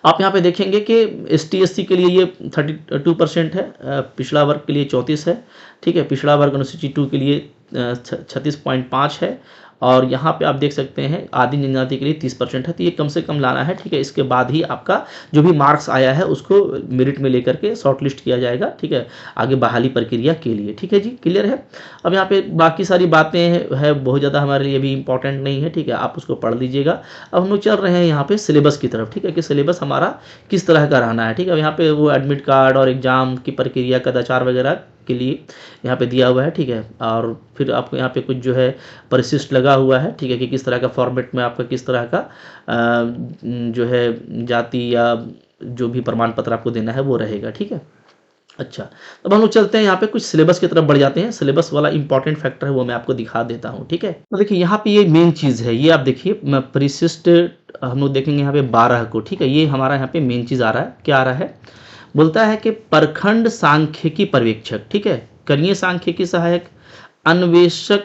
आप यहाँ पे देखेंगे कि ST/SC के लिए ये 32% है, पिछड़ा वर्ग के लिए 34 है, ठीक है, पिछड़ा वर्ग अनुसूची 2 के लिए 36.5 है, और यहाँ पे आप देख सकते हैं आदिम जनजाति के लिए 30% है। तो ये कम से कम लाना है, ठीक है। इसके बाद ही आपका जो भी मार्क्स आया है उसको मेरिट में लेकर के शॉर्टलिस्ट किया जाएगा, ठीक है, आगे बहाली प्रक्रिया के लिए, ठीक है जी, क्लियर है। अब यहाँ पे बाकी सारी बातें है बहुत ज़्यादा हमारे लिए भी इंपॉर्टेंट नहीं है, ठीक है, आप उसको पढ़ लीजिएगा। अब हम लोग चल रहे हैं यहाँ पे सिलेबस की तरफ, ठीक है, कि सिलेबस हमारा किस तरह का रहना है, ठीक है। यहाँ पे वो एडमिट कार्ड और एग्जाम की प्रक्रिया कदाचार वगैरह के लिए यहाँ पे दिया हुआ है, ठीक है। और फिर आपको यहाँ पे कुछ जो है परिशिष्ट लगा हुआ है, ठीक है, कि किस तरह का फॉर्मेट में आपका किस तरह का जो है जाति या जो भी प्रमाण पत्र आपको देना है वो रहेगा, ठीक है। अच्छा, अब हम लोग चलते हैं यहाँ पे कुछ सिलेबस की तरफ बढ़ जाते हैं। सिलेबस वाला इंपॉर्टेंट फैक्टर है वो मैं आपको दिखा देता हूँ, ठीक है। तो देखिए यहाँ पे ये मेन चीज़ है, ये आप देखिए परिशिष्ट हम लोग देखेंगे यहाँ पे 12 को, ठीक है। ये हमारा यहाँ पे मेन चीज़ आ रहा है, क्या आ रहा है, बोलता है कि प्रखंड सांख्यिकी पर्यवेक्षक, ठीक है, कनीय सांख्यिकी सहायक, अन्वेषक,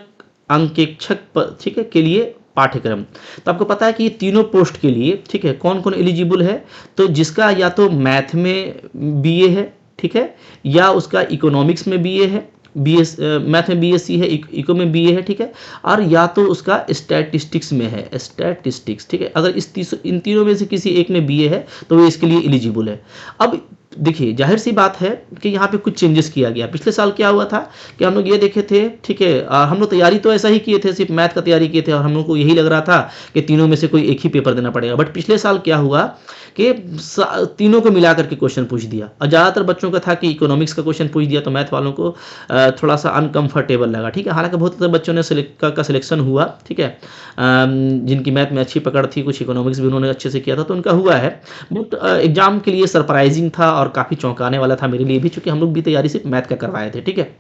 अंकेक्षक, ठीक है, के लिए पाठ्यक्रम। तो आपको पता है कि ये तीनों पोस्ट के लिए, ठीक है, कौन कौन एलिजिबल है, तो जिसका या तो मैथ में BA है, ठीक है, या उसका इकोनॉमिक्स में BA है, मैथ में BSc है, इको में BA है, ठीक है, और या तो उसका स्टैटिस्टिक्स में है, स्टैटिस्टिक्स, ठीक है। अगर इन तीनों में से किसी एक में BA है तो वो इसके लिए एलिजिबल है। अब देखिए जाहिर सी बात है कि यहाँ पे कुछ चेंजेस किया गया। पिछले साल क्या हुआ था कि हम लोग ये देखे थे, ठीक है, हम लोग तैयारी तो ऐसा ही किए थे, सिर्फ मैथ का तैयारी किए थे और हम लोग को यही लग रहा था कि तीनों में से कोई एक ही पेपर देना पड़ेगा। बट पिछले साल क्या हुआ कि तीनों को मिला करके क्वेश्चन पूछ दिया, और ज़्यादातर बच्चों का था कि इकोनॉमिक्स का क्वेश्चन पूछ दिया, तो मैथ वालों को थोड़ा सा अनकंफर्टेबल लगा, ठीक है। हालांकि बहुत सारे बच्चों ने का सिलेक्शन हुआ, ठीक है, जिनकी मैथ में अच्छी पकड़ थी, कुछ इकोनॉमिक्स भी उन्होंने अच्छे से किया था तो उनका हुआ है। बट एग्जाम के लिए सरप्राइजिंग था और काफ़ी चौंकाने वाला था मेरे लिए भी, चूंकि हम लोग भी तैयारी सिर्फ मैथ का करवाए थे, ठीक है।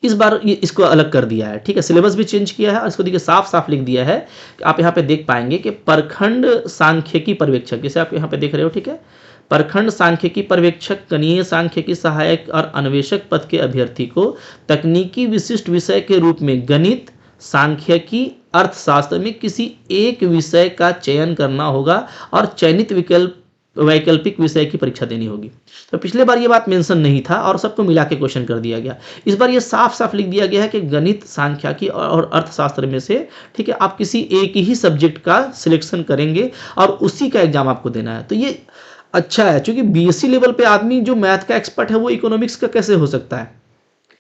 इस बार ये इसको अलग कर दिया है, ठीक है, सिलेबस भी चेंज किया है और इसको देखिए साफ साफ लिख दिया है। आप यहाँ पे देख पाएंगे कि प्रखंड सांख्यिकी पर्यवेक्षक, जैसे आप यहाँ पे देख रहे हो, ठीक है, प्रखंड सांख्यिकी पर्यवेक्षक, कनीय सांख्यिकी सहायक और अन्वेषक पद के अभ्यर्थी को तकनीकी विशिष्ट विषय के रूप में गणित, सांख्यिकी, अर्थशास्त्र में किसी एक विषय का चयन करना होगा और चयनित वैकल्पिक विषय की परीक्षा देनी होगी। तो पिछले बार ये बात मेंशन नहीं था और सबको मिला के क्वेश्चन कर दिया गया। इस बार ये साफ साफ लिख दिया गया है कि गणित, सांख्यिकी और अर्थशास्त्र में से, ठीक है, आप किसी एक ही सब्जेक्ट का सिलेक्शन करेंगे और उसी का एग्जाम आपको देना है। तो ये अच्छा है, क्योंकि BSc लेवल पे आदमी जो मैथ का एक्सपर्ट है वो इकोनॉमिक्स का कैसे हो सकता है,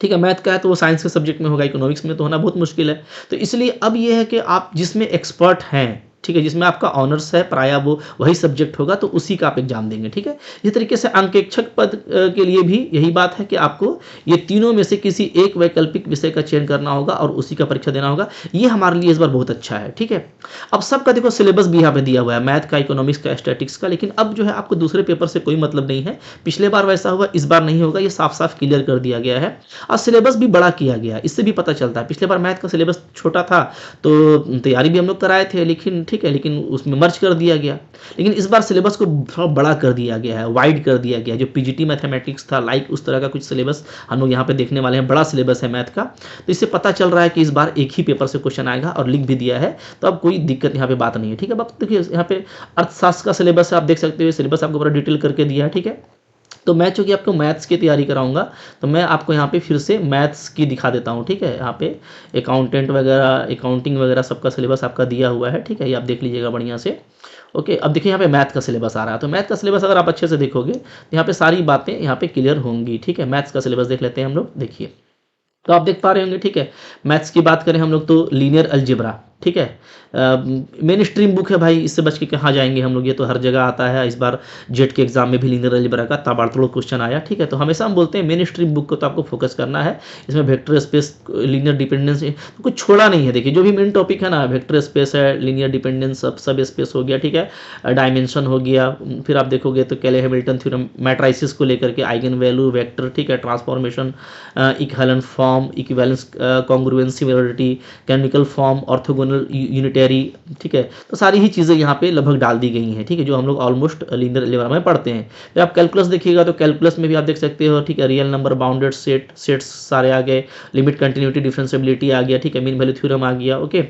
ठीक है, मैथ का है तो वो साइंस के सब्जेक्ट में होगा, इकोनॉमिक्स में तो होना बहुत मुश्किल है। तो इसलिए अब ये है कि आप जिसमें एक्सपर्ट हैं, ठीक है, जिसमें आपका ऑनर्स है प्राय वो वही सब्जेक्ट होगा तो उसी का आप एग्जाम देंगे, ठीक है। इस तरीके से अंकेक्षक पद के लिए भी यही बात है कि आपको ये तीनों में से किसी एक वैकल्पिक विषय का चयन करना होगा और उसी का परीक्षा देना होगा। ये हमारे लिए इस बार बहुत अच्छा है, ठीक है। अब सबका देखो सिलेबस भी यहाँ पे दिया हुआ है, मैथ का, इकोनॉमिक्स का, स्टैटिक्स का, लेकिन अब जो है आपको दूसरे पेपर से कोई मतलब नहीं है। पिछले बार वैसा हुआ, इस बार नहीं होगा, ये साफ साफ क्लियर कर दिया गया है। और सिलेबस भी बड़ा किया गया, इससे भी पता चलता है। पिछले बार मैथ का सिलेबस छोटा था तो तैयारी भी हम लोग कराए थे, लेकिन ठीक है, लेकिन उसमें मर्ज कर दिया गया। लेकिन इस बार सिलेबस को थोड़ा बड़ा कर दिया गया है, वाइड कर दिया गया है। जो PGT मैथमेटिक्स था, लाइक उस तरह का कुछ सिलेबस हम लोग यहाँ पे देखने वाले हैं, बड़ा सिलेबस है मैथ का। तो इससे पता चल रहा है कि इस बार एक ही पेपर से क्वेश्चन आएगा और लिख भी दिया है, तो अब कोई दिक्कत यहाँ पे बात नहीं है, ठीक है। अब देखिए यहाँ पे अर्थशास्त्र का सिलेबस है, आप देख सकते हो, सिलेबस आपको बड़ा डिटेल करके दिया है, ठीक है। तो मैं चूँकि आपको मैथ्स की तैयारी कराऊंगा तो मैं आपको यहाँ पे फिर से मैथ्स की दिखा देता हूँ, ठीक है। यहाँ पे अकाउंटेंट वगैरह, अकाउंटिंग वगैरह सबका सिलेबस आपका दिया हुआ है, ठीक है, ये आप देख लीजिएगा बढ़िया से। ओके, अब देखिए यहाँ पे मैथ का सिलेबस आ रहा है, तो मैथ का सिलेबस अगर आप अच्छे से देखोगे तो यहाँ पे सारी बातें यहाँ पे क्लियर होंगी, ठीक है। मैथ्स का सिलेबस देख लेते हैं हम लोग, देखिए, तो आप देख पा रहे होंगे, ठीक है। मैथ्स की बात करें हम लोग तो लीनियर अलजेब्रा, ठीक है। मेन स्ट्रीम बुक है भाई, इससे बच के कहाँ जाएंगे हम लोग, ये तो हर जगह आता है। इस बार जेट के एग्जाम में भी लीनियर अलजेब्रा का ताबड़तोड़ क्वेश्चन आया, ठीक है। तो हमेशा हम बोलते हैं मेन स्ट्रीम बुक को तो आपको फोकस करना है, इसमें वेक्टर स्पेस, लीनियर डिपेंडेंस तो कुछ छोड़ा नहीं है। देखिए जो भी मेन टॉपिक है ना, वेक्टर स्पेस है, लीनियर डिपेंडेंस, सब स्पेस हो गया, ठीक है, डायमेंशन हो गया, फिर आप देखोगे तो केले हैमिल्टन थ्योरम, मैट्राइसिस को लेकर के, आइगन वैल्यू, वेक्टर, ठीक है, transformation, equivalent form, equivalence, congruence, similarity, canonical form, orthogonal, unitary, ठीक है। तो सारी ही चीज़ें यहाँ पे लगभग डाल दी गई हैं, ठीक है, जो हम लोग ऑलमोस्ट लीनियर अलजेब्रा में पढ़ते हैं। फिर आप कैलकुलस देखिएगा तो कैलकुलस में भी आप देख सकते हो, ठीक है, रियल नंबर, बाउंडेड सेट्स सारे आ गए, लिमिट, कंटिन्यूटी, डिफरेंशिएबिलिटी आ गया, ठीक है, मीन वैल्यू थ्योरम आ गया, ओके,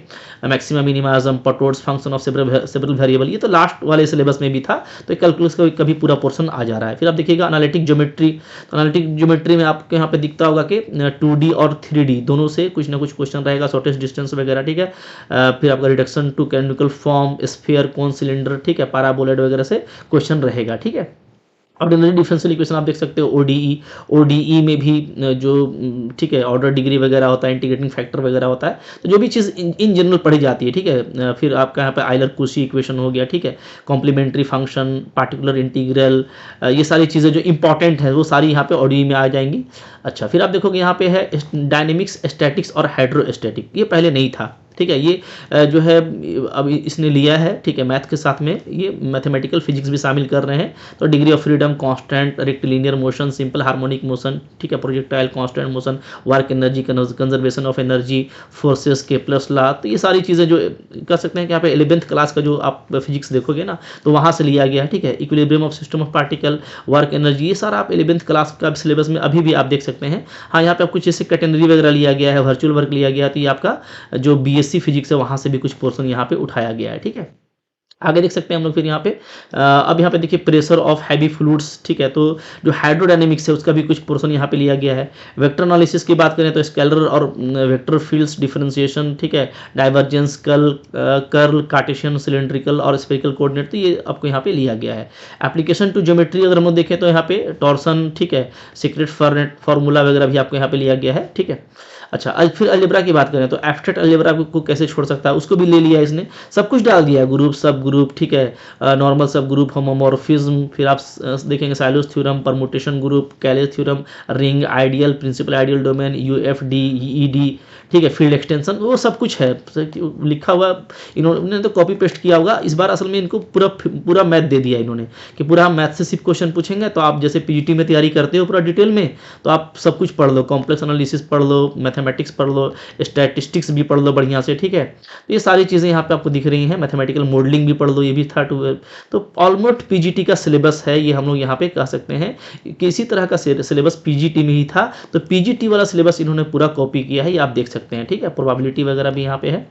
मैक्सिमा मिनिमाइज्म, पटोर्ड्स, फंक्शन ऑफ सेवरल वेरिएबल, ये तो लास्ट वाले सिलेबस में भी था, तो कैलकुलस का कभी पूरा पोर्शन आ जा रहा है। फिर आप देखिएगा एनालिटिक ज्योमेट्री, तो एनालिटिक ज्योमेट्री में आपको यहाँ पे दिखता होगा कि 2D और 3D दोनों से कुछ ना कुछ क्वेश्चन रहेगा, शॉर्टेस्ट डिस्टेंस वगैरह, ठीक है। फिर आपका reduction to canonical form, sphere, cone, cylinder, ठीक है, पैराबोलॉइड वगैरह से क्वेश्चन रहेगा, ठीक है। ऑर्डिनरी डिफरेंशियल इक्वेशन आप देख सकते हो, ओडीई में भी जो ठीक है ऑर्डर डिग्री वगैरह होता है, इंटीग्रेटिंग फैक्टर वगैरह होता है, तो जो भी चीज़ इन जनरल पढ़ी जाती है, ठीक है। फिर आपका यहाँ पे आइलर कुशी इक्वेशन हो गया, ठीक है, कॉम्प्लीमेंट्री फंक्शन, पार्टिकुलर इंटीग्रल, ये सारी चीज़ें जो इंपॉर्टेंट है वो सारी यहाँ पे ओडीई में आ जाएंगी। अच्छा, फिर आप देखोगे यहाँ पे है डायनेमिक्स, स्टैटिक्स और हाइड्रोस्टैटिक, ये पहले नहीं था, ठीक है। ये जो है अब इसने लिया है, ठीक है, मैथ के साथ में ये मैथमेटिकल फिजिक्स भी शामिल कर रहे हैं। तो degree of freedom, constant, rectilinear motion, simple harmonic motion, ठीक है, projectile, constant motion, work energy, conservation of energy, forces, Kepler's law, तो ये सारी चीज़ें जो कर सकते हैं कि यहाँ पे 11th क्लास का जो आप फिजिक्स देखोगे ना, तो वहाँ से लिया गया है, ठीक है। Equilibrium of system of particle, work energy, ये सारा आप 11th क्लास का सिलेबस में अभी भी आप देख सकते हैं। हाँ, यहाँ पे आप कुछ जैसे कैटेनरी वगैरह लिया गया है, वर्चुअल वर्क लिया गया, तो ये आपका जो बीएससी फिजिक्स है वहाँ से भी कुछ पोर्शन यहाँ पे उठाया गया है, ठीक है। आगे देख सकते हैं हम लोग फिर यहाँ पे अब यहाँ पे देखिए प्रेशर ऑफ हैवी फ्लूइड्स, ठीक है, तो जो हाइड्रोडायनेमिक्स है उसका भी कुछ पोर्शन यहाँ पे लिया गया है। वेक्टर एनालिसिस की बात करें तो स्केलर और वेक्टर फील्ड्स, डिफरेंशिएशन, ठीक है, डाइवर्जेंस, कर्ल, कार्टेशियन, सिलेंड्रिकल और स्फेरिकल कोऑर्डिनेट, तो ये आपको यहाँ पे लिया गया है। एप्लीकेशन टू ज्योमेट्री अगर हम लोग देखें तो यहाँ पे टॉर्सन, ठीक है, सीक्रेट फार्मूला वगैरह भी आपको यहाँ पे लिया गया है, ठीक है। अच्छा, फिर अलजेब्रा की बात करें तो एब्स्ट्रैक्ट अलजेब्रा को कैसे छोड़ सकता है, उसको भी ले लिया इसने, सब कुछ डाल दिया, ग्रुप, सब ग्रुप, ठीक है, नॉर्मल सब ग्रुप, होमोमॉर्फिज्म, फिर आप देखेंगे Sylow's theorem, permutation group, Cayley's theorem, ring, ideal, principal ideal domain, UFD, ED, ठीक है, फील्ड एक्सटेंशन, वो सब कुछ है लिखा हुआ। इन्होंने तो कॉपी पेस्ट किया होगा, इस बार असल में इनको पूरा मैथ दे दिया इन्होंने कि पूरा मैथ से सिर्फ क्वेश्चन पूछेंगे, तो आप जैसे पीजीटी में तैयारी करते हो पूरा डिटेल में, तो आप सब कुछ पढ़ लो, कॉम्प्लेक्स एनालिसिस पढ़ लो, मैथमेटिक्स पढ़ लो, स्टैटिस्टिक्स भी पढ़ लो बढ़िया से, ठीक है। तो ये सारी चीज़ें यहाँ पे आपको दिख रही हैं, मैथमेटिकल मॉडलिंग भी पढ़ लो, ये भी था 12। तो ऑलमोस्ट पीजीटी का सिलेबस है ये, हम लोग यहाँ पे कह सकते हैं कि इसी तरह का सिलेबस पीजीटी में ही था, तो पीजीटी वाला सिलेबस इन्होंने पूरा कॉपी किया है, ये आप देख सकते हैं, ठीक है। प्रोबेबिलिटी वगैरह भी यहाँ पे है,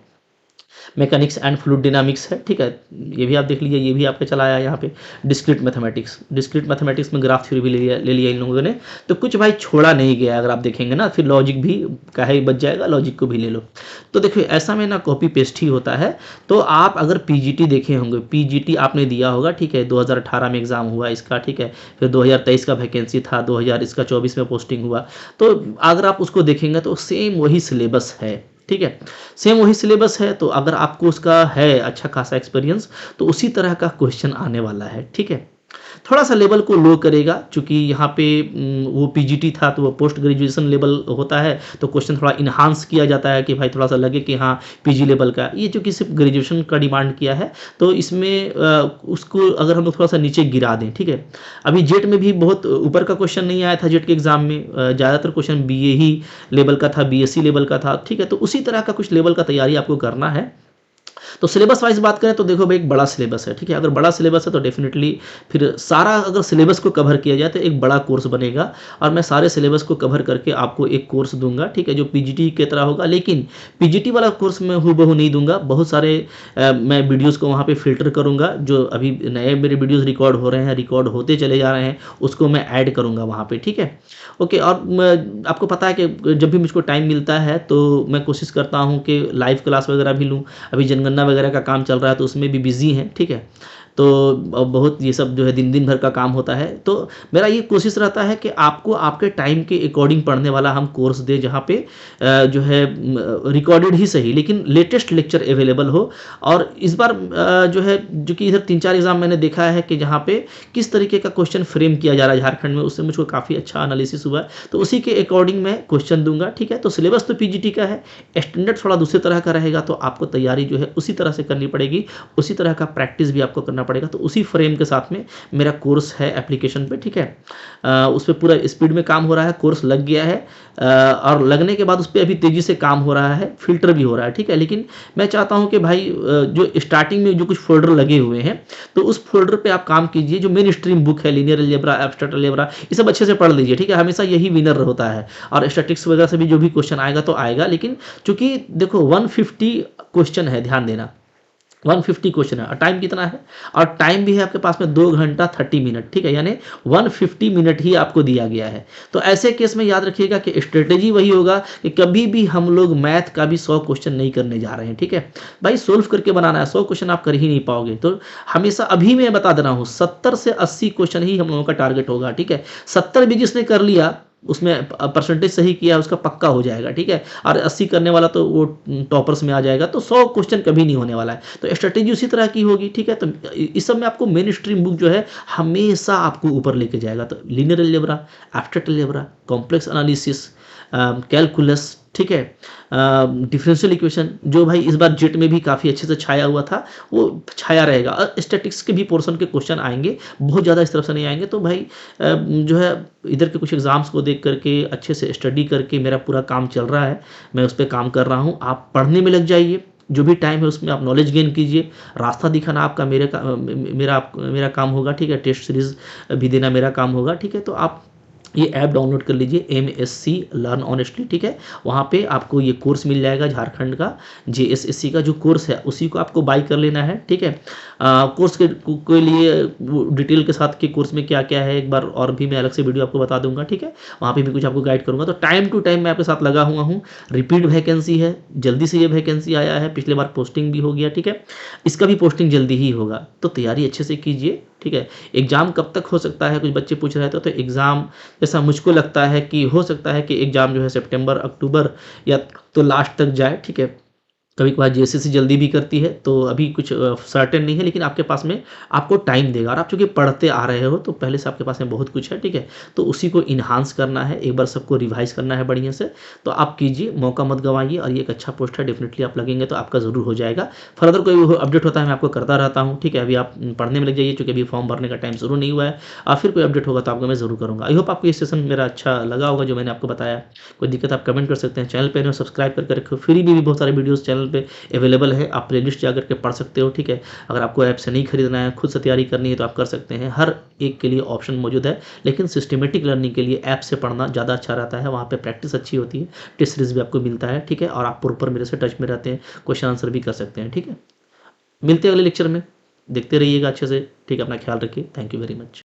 मैकेनिक्स एंड फ्लूइड डायनामिक्स है, ठीक है, ये भी आप देख लीजिए, ये भी आपके चला आया यहाँ पे। डिस्क्रीट मैथमेटिक्स में ग्राफ थ्योरी भी ले लिया इन लोगों ने, तो कुछ भाई छोड़ा नहीं गया। अगर आप देखेंगे ना, फिर लॉजिक भी काहे बच जाएगा, लॉजिक को भी ले लो। तो देखिए ऐसा में ना कॉपी पेस्ट ही होता है। तो आप अगर पीजीटी देखे होंगे, पीजीटी आपने दिया होगा, ठीक है, 2018 में एग्जाम हुआ इसका, ठीक है, फिर 2023 का वैकेंसी था, 2024 में पोस्टिंग हुआ, तो अगर आप उसको देखेंगे तो सेम वही सिलेबस है, ठीक है, सेम वही सिलेबस है। तो अगर आपको उसका है अच्छा खासा एक्सपीरियंस, तो उसी तरह का क्वेश्चन आने वाला है, ठीक है। थोड़ा सा लेवल को लो करेगा, क्योंकि यहाँ पे वो पीजीटी था तो वो पोस्ट ग्रेजुएशन लेवल होता है, तो क्वेश्चन थोड़ा इन्हांस किया जाता है कि भाई थोड़ा सा लगे कि हाँ पीजी लेवल का। ये जो कि सिर्फ ग्रेजुएशन का डिमांड किया है, तो इसमें उसको अगर हम लोग थोड़ा सा नीचे गिरा दें, ठीक है। अभी जेट में भी बहुत ऊपर का क्वेश्चन नहीं आया था, जेट के एग्जाम में ज़्यादातर क्वेश्चन बीए ही लेवल का था, बीएससी लेवल का था, ठीक है। तो उसी तरह का कुछ लेवल का तैयारी आपको करना है। तो सिलेबस वाइज बात करें तो देखो भाई एक बड़ा सिलेबस है, ठीक है। अगर बड़ा सिलेबस है तो डेफिनेटली फिर सारा अगर सिलेबस को कवर किया जाए तो एक बड़ा कोर्स बनेगा, और मैं सारे सिलेबस को कवर करके आपको एक कोर्स दूंगा, ठीक है, जो पीजीटी की तरह होगा। लेकिन पीजीटी वाला कोर्स मैं हूबहू नहीं दूंगा, बहुत सारे मैं वीडियोज़ को वहाँ पर फिल्टर करूँगा, जो अभी नए मेरे वीडियोज़ रिकॉर्ड हो रहे हैं, रिकॉर्ड होते चले जा रहे हैं, उसको मैं ऐड करूँगा वहाँ पर, ठीक है, ओके। और आपको पता है कि जब भी मुझको टाइम मिलता है तो मैं कोशिश करता हूँ कि लाइव क्लास वगैरह भी लूँ। अभी जनगणना वगैरह का काम चल रहा है तो उसमें भी बिजी हैं, ठीक है। तो बहुत ये सब जो है दिन भर का काम होता है। तो मेरा ये कोशिश रहता है कि आपको आपके टाइम के अकॉर्डिंग पढ़ने वाला हम कोर्स दें, जहाँ पे जो है रिकॉर्डेड ही सही लेकिन लेटेस्ट लेक्चर अवेलेबल हो। और इस बार जो है जो कि इधर 3-4 एग्जाम मैंने देखा है कि जहाँ पे किस तरीके का क्वेश्चन फ्रेम किया जा रहा है झारखंड में, उससे मुझको काफ़ी अच्छा एनालिसिस हुआ है। तो उसी के अकॉर्डिंग मैं क्वेश्चन दूंगा, ठीक है। तो सिलेबस तो पीजीटी का है, स्टैंडर्ड थोड़ा दूसरी तरह का रहेगा, तो आपको तैयारी जो है उसी तरह से करनी पड़ेगी, उसी तरह का प्रैक्टिस भी आपको करना पड़ेगा। तो उसी फ्रेम के साथ में मेरा कोर्स है एप्लीकेशन पे, ठीक है। उस पर पूरा स्पीड में काम हो रहा है, कोर्स लग गया है और लगने के बाद उस पर अभी तेज़ी से काम हो रहा है, फिल्टर भी हो रहा है, ठीक है। लेकिन मैं चाहता हूं कि भाई जो स्टार्टिंग में जो कुछ फोल्डर लगे हुए हैं, तो उस फोल्डर पे आप काम कीजिए। जो मेन स्ट्रीम बुक है, लीनियर अलजेब्रा, एब्स्ट्रैक्ट अलजेब्रा, ये सब अच्छे से पढ़ लीजिए, ठीक है। हमेशा यही विनर होता है। और स्टैटिस्टिक्स वगैरह से भी जो भी क्वेश्चन आएगा तो आएगा, लेकिन चूंकि देखो 150 क्वेश्चन है, ध्यान देना 150 क्वेश्चन है और टाइम कितना है, और टाइम भी है आपके पास में 2 घंटा 30 मिनट, ठीक है। यानी 150 मिनट ही आपको दिया गया है। तो ऐसे केस में याद रखिएगा कि स्ट्रेटेजी वही होगा कि कभी भी हम लोग मैथ का भी 100 क्वेश्चन नहीं करने जा रहे हैं, ठीक है भाई। सोल्व करके बनाना है, 100 क्वेश्चन आप कर ही नहीं पाओगे। तो हमेशा अभी मैं बता दे रहा हूँ 70 से 80 क्वेश्चन ही हम लोगों का टारगेट होगा, ठीक है। 70 भी जिसने कर लिया, उसमें परसेंटेज सही किया, उसका पक्का हो जाएगा, ठीक है। और 80 करने वाला तो वो टॉपर्स में आ जाएगा। तो 100 क्वेश्चन कभी नहीं होने वाला है। तो स्ट्रेटेजी उसी तरह की होगी, ठीक है। तो इस सब में आपको मेन स्ट्रीम बुक जो है हमेशा आपको ऊपर लेके जाएगा। तो linear algebra, abstract algebra, complex analysis, calculus, ठीक है, डिफरेंशियल इक्वेशन, जो भाई इस बार जेट में भी काफ़ी अच्छे से छाया हुआ था, वो छाया रहेगा। और स्टैटिक्स के भी पोर्शन के क्वेश्चन आएंगे, बहुत ज़्यादा इस तरफ से नहीं आएंगे। तो भाई जो है इधर के कुछ एग्जाम्स को देख करके अच्छे से स्टडी करके मेरा पूरा काम चल रहा है, मैं उस पर काम कर रहा हूँ। आप पढ़ने में लग जाइए, जो भी टाइम है उसमें आप नॉलेज गेन कीजिए। रास्ता दिखाना आपका मेरा काम होगा, ठीक है। टेस्ट सीरीज भी देना मेरा काम होगा, ठीक है। तो आप ये ऐप डाउनलोड कर लीजिए, MSc लर्न ऑनेस्टली, ठीक है। वहाँ पे आपको ये कोर्स मिल जाएगा झारखंड का JSSC का जो कोर्स है, उसी को आपको बाई कर लेना है, ठीक है। कोर्स के लिए डिटेल के साथ कि कोर्स में क्या क्या है एक बार और भी मैं अलग से वीडियो आपको बता दूंगा, ठीक है। वहाँ पे भी कुछ आपको गाइड करूँगा। तो टाइम टू टाइम मैं आपके साथ लगा हुआ हूँ। रिपीट वैकेंसी है, जल्दी से ये वैकेंसी आया है, पिछले बार पोस्टिंग भी हो गया, ठीक है। इसका भी पोस्टिंग जल्दी ही होगा। तो तैयारी अच्छे से कीजिए, ठीक है। एग्जाम कब तक हो सकता है, कुछ बच्चे पूछ रहे थे। तो एग्जाम जैसा मुझको लगता है कि हो सकता है कि एग्जाम जो है सितंबर अक्टूबर या तो लास्ट तक जाए, ठीक है। कभी कभार JSSC जल्दी भी करती है, तो अभी कुछ सर्टेन नहीं है, लेकिन आपके पास में आपको टाइम देगा। और आप चूंकि पढ़ते आ रहे हो तो पहले से आपके पास में बहुत कुछ है, ठीक है। तो उसी को इन्हांस करना है, एक बार सबको रिवाइज करना है बढ़िया से। तो आप कीजिए, मौका मत गंवाइए। और ये एक अच्छा पोस्ट है, डेफिनेटली आप लगेंगे तो आपका ज़रूर हो जाएगा। फर्दर कोई अपडेट होता है मैं आपको करता रहता हूँ, ठीक है। अभी आप पढ़ने में लग जाइए, चूँकि अभी फॉर्म भरने का टाइम शुरू नहीं हुआ है। और फिर कोई अपडेट होगा तो आपको मैं ज़रूर करूँगा। आई होप आपको ये सेशन मेरा अच्छा लगा होगा जो मैंने आपको बताया। कोई दिक्कत आप कमेंट कर सकते हैं। चैनल पर सब्सक्राइब करके रखो, फ्री में भी बहुत सारे वीडियोज़ चैनल पर अवेलेबल है। आप प्लेलिस्ट जाकर के पढ़ सकते हो, ठीक है। अगर आपको ऐप से नहीं खरीदना है, खुद से तैयारी करनी है, तो आप कर सकते हैं। हर एक के लिए ऑप्शन मौजूद है, लेकिन सिस्टमेटिक लर्निंग के लिए ऐप से पढ़ना ज़्यादा अच्छा रहता है। वहाँ पे प्रैक्टिस अच्छी होती है, टेस्ट सीरीज भी आपको मिलता है, ठीक है। और आप प्रॉपर मेरे से टच में रहते हैं, क्वेश्चन आंसर भी कर सकते हैं, ठीक है। मिलते हैं अगले लेक्चर में, देखते रहिएगा अच्छे से, ठीक है। अपना ख्याल रखिए। Thank you very much.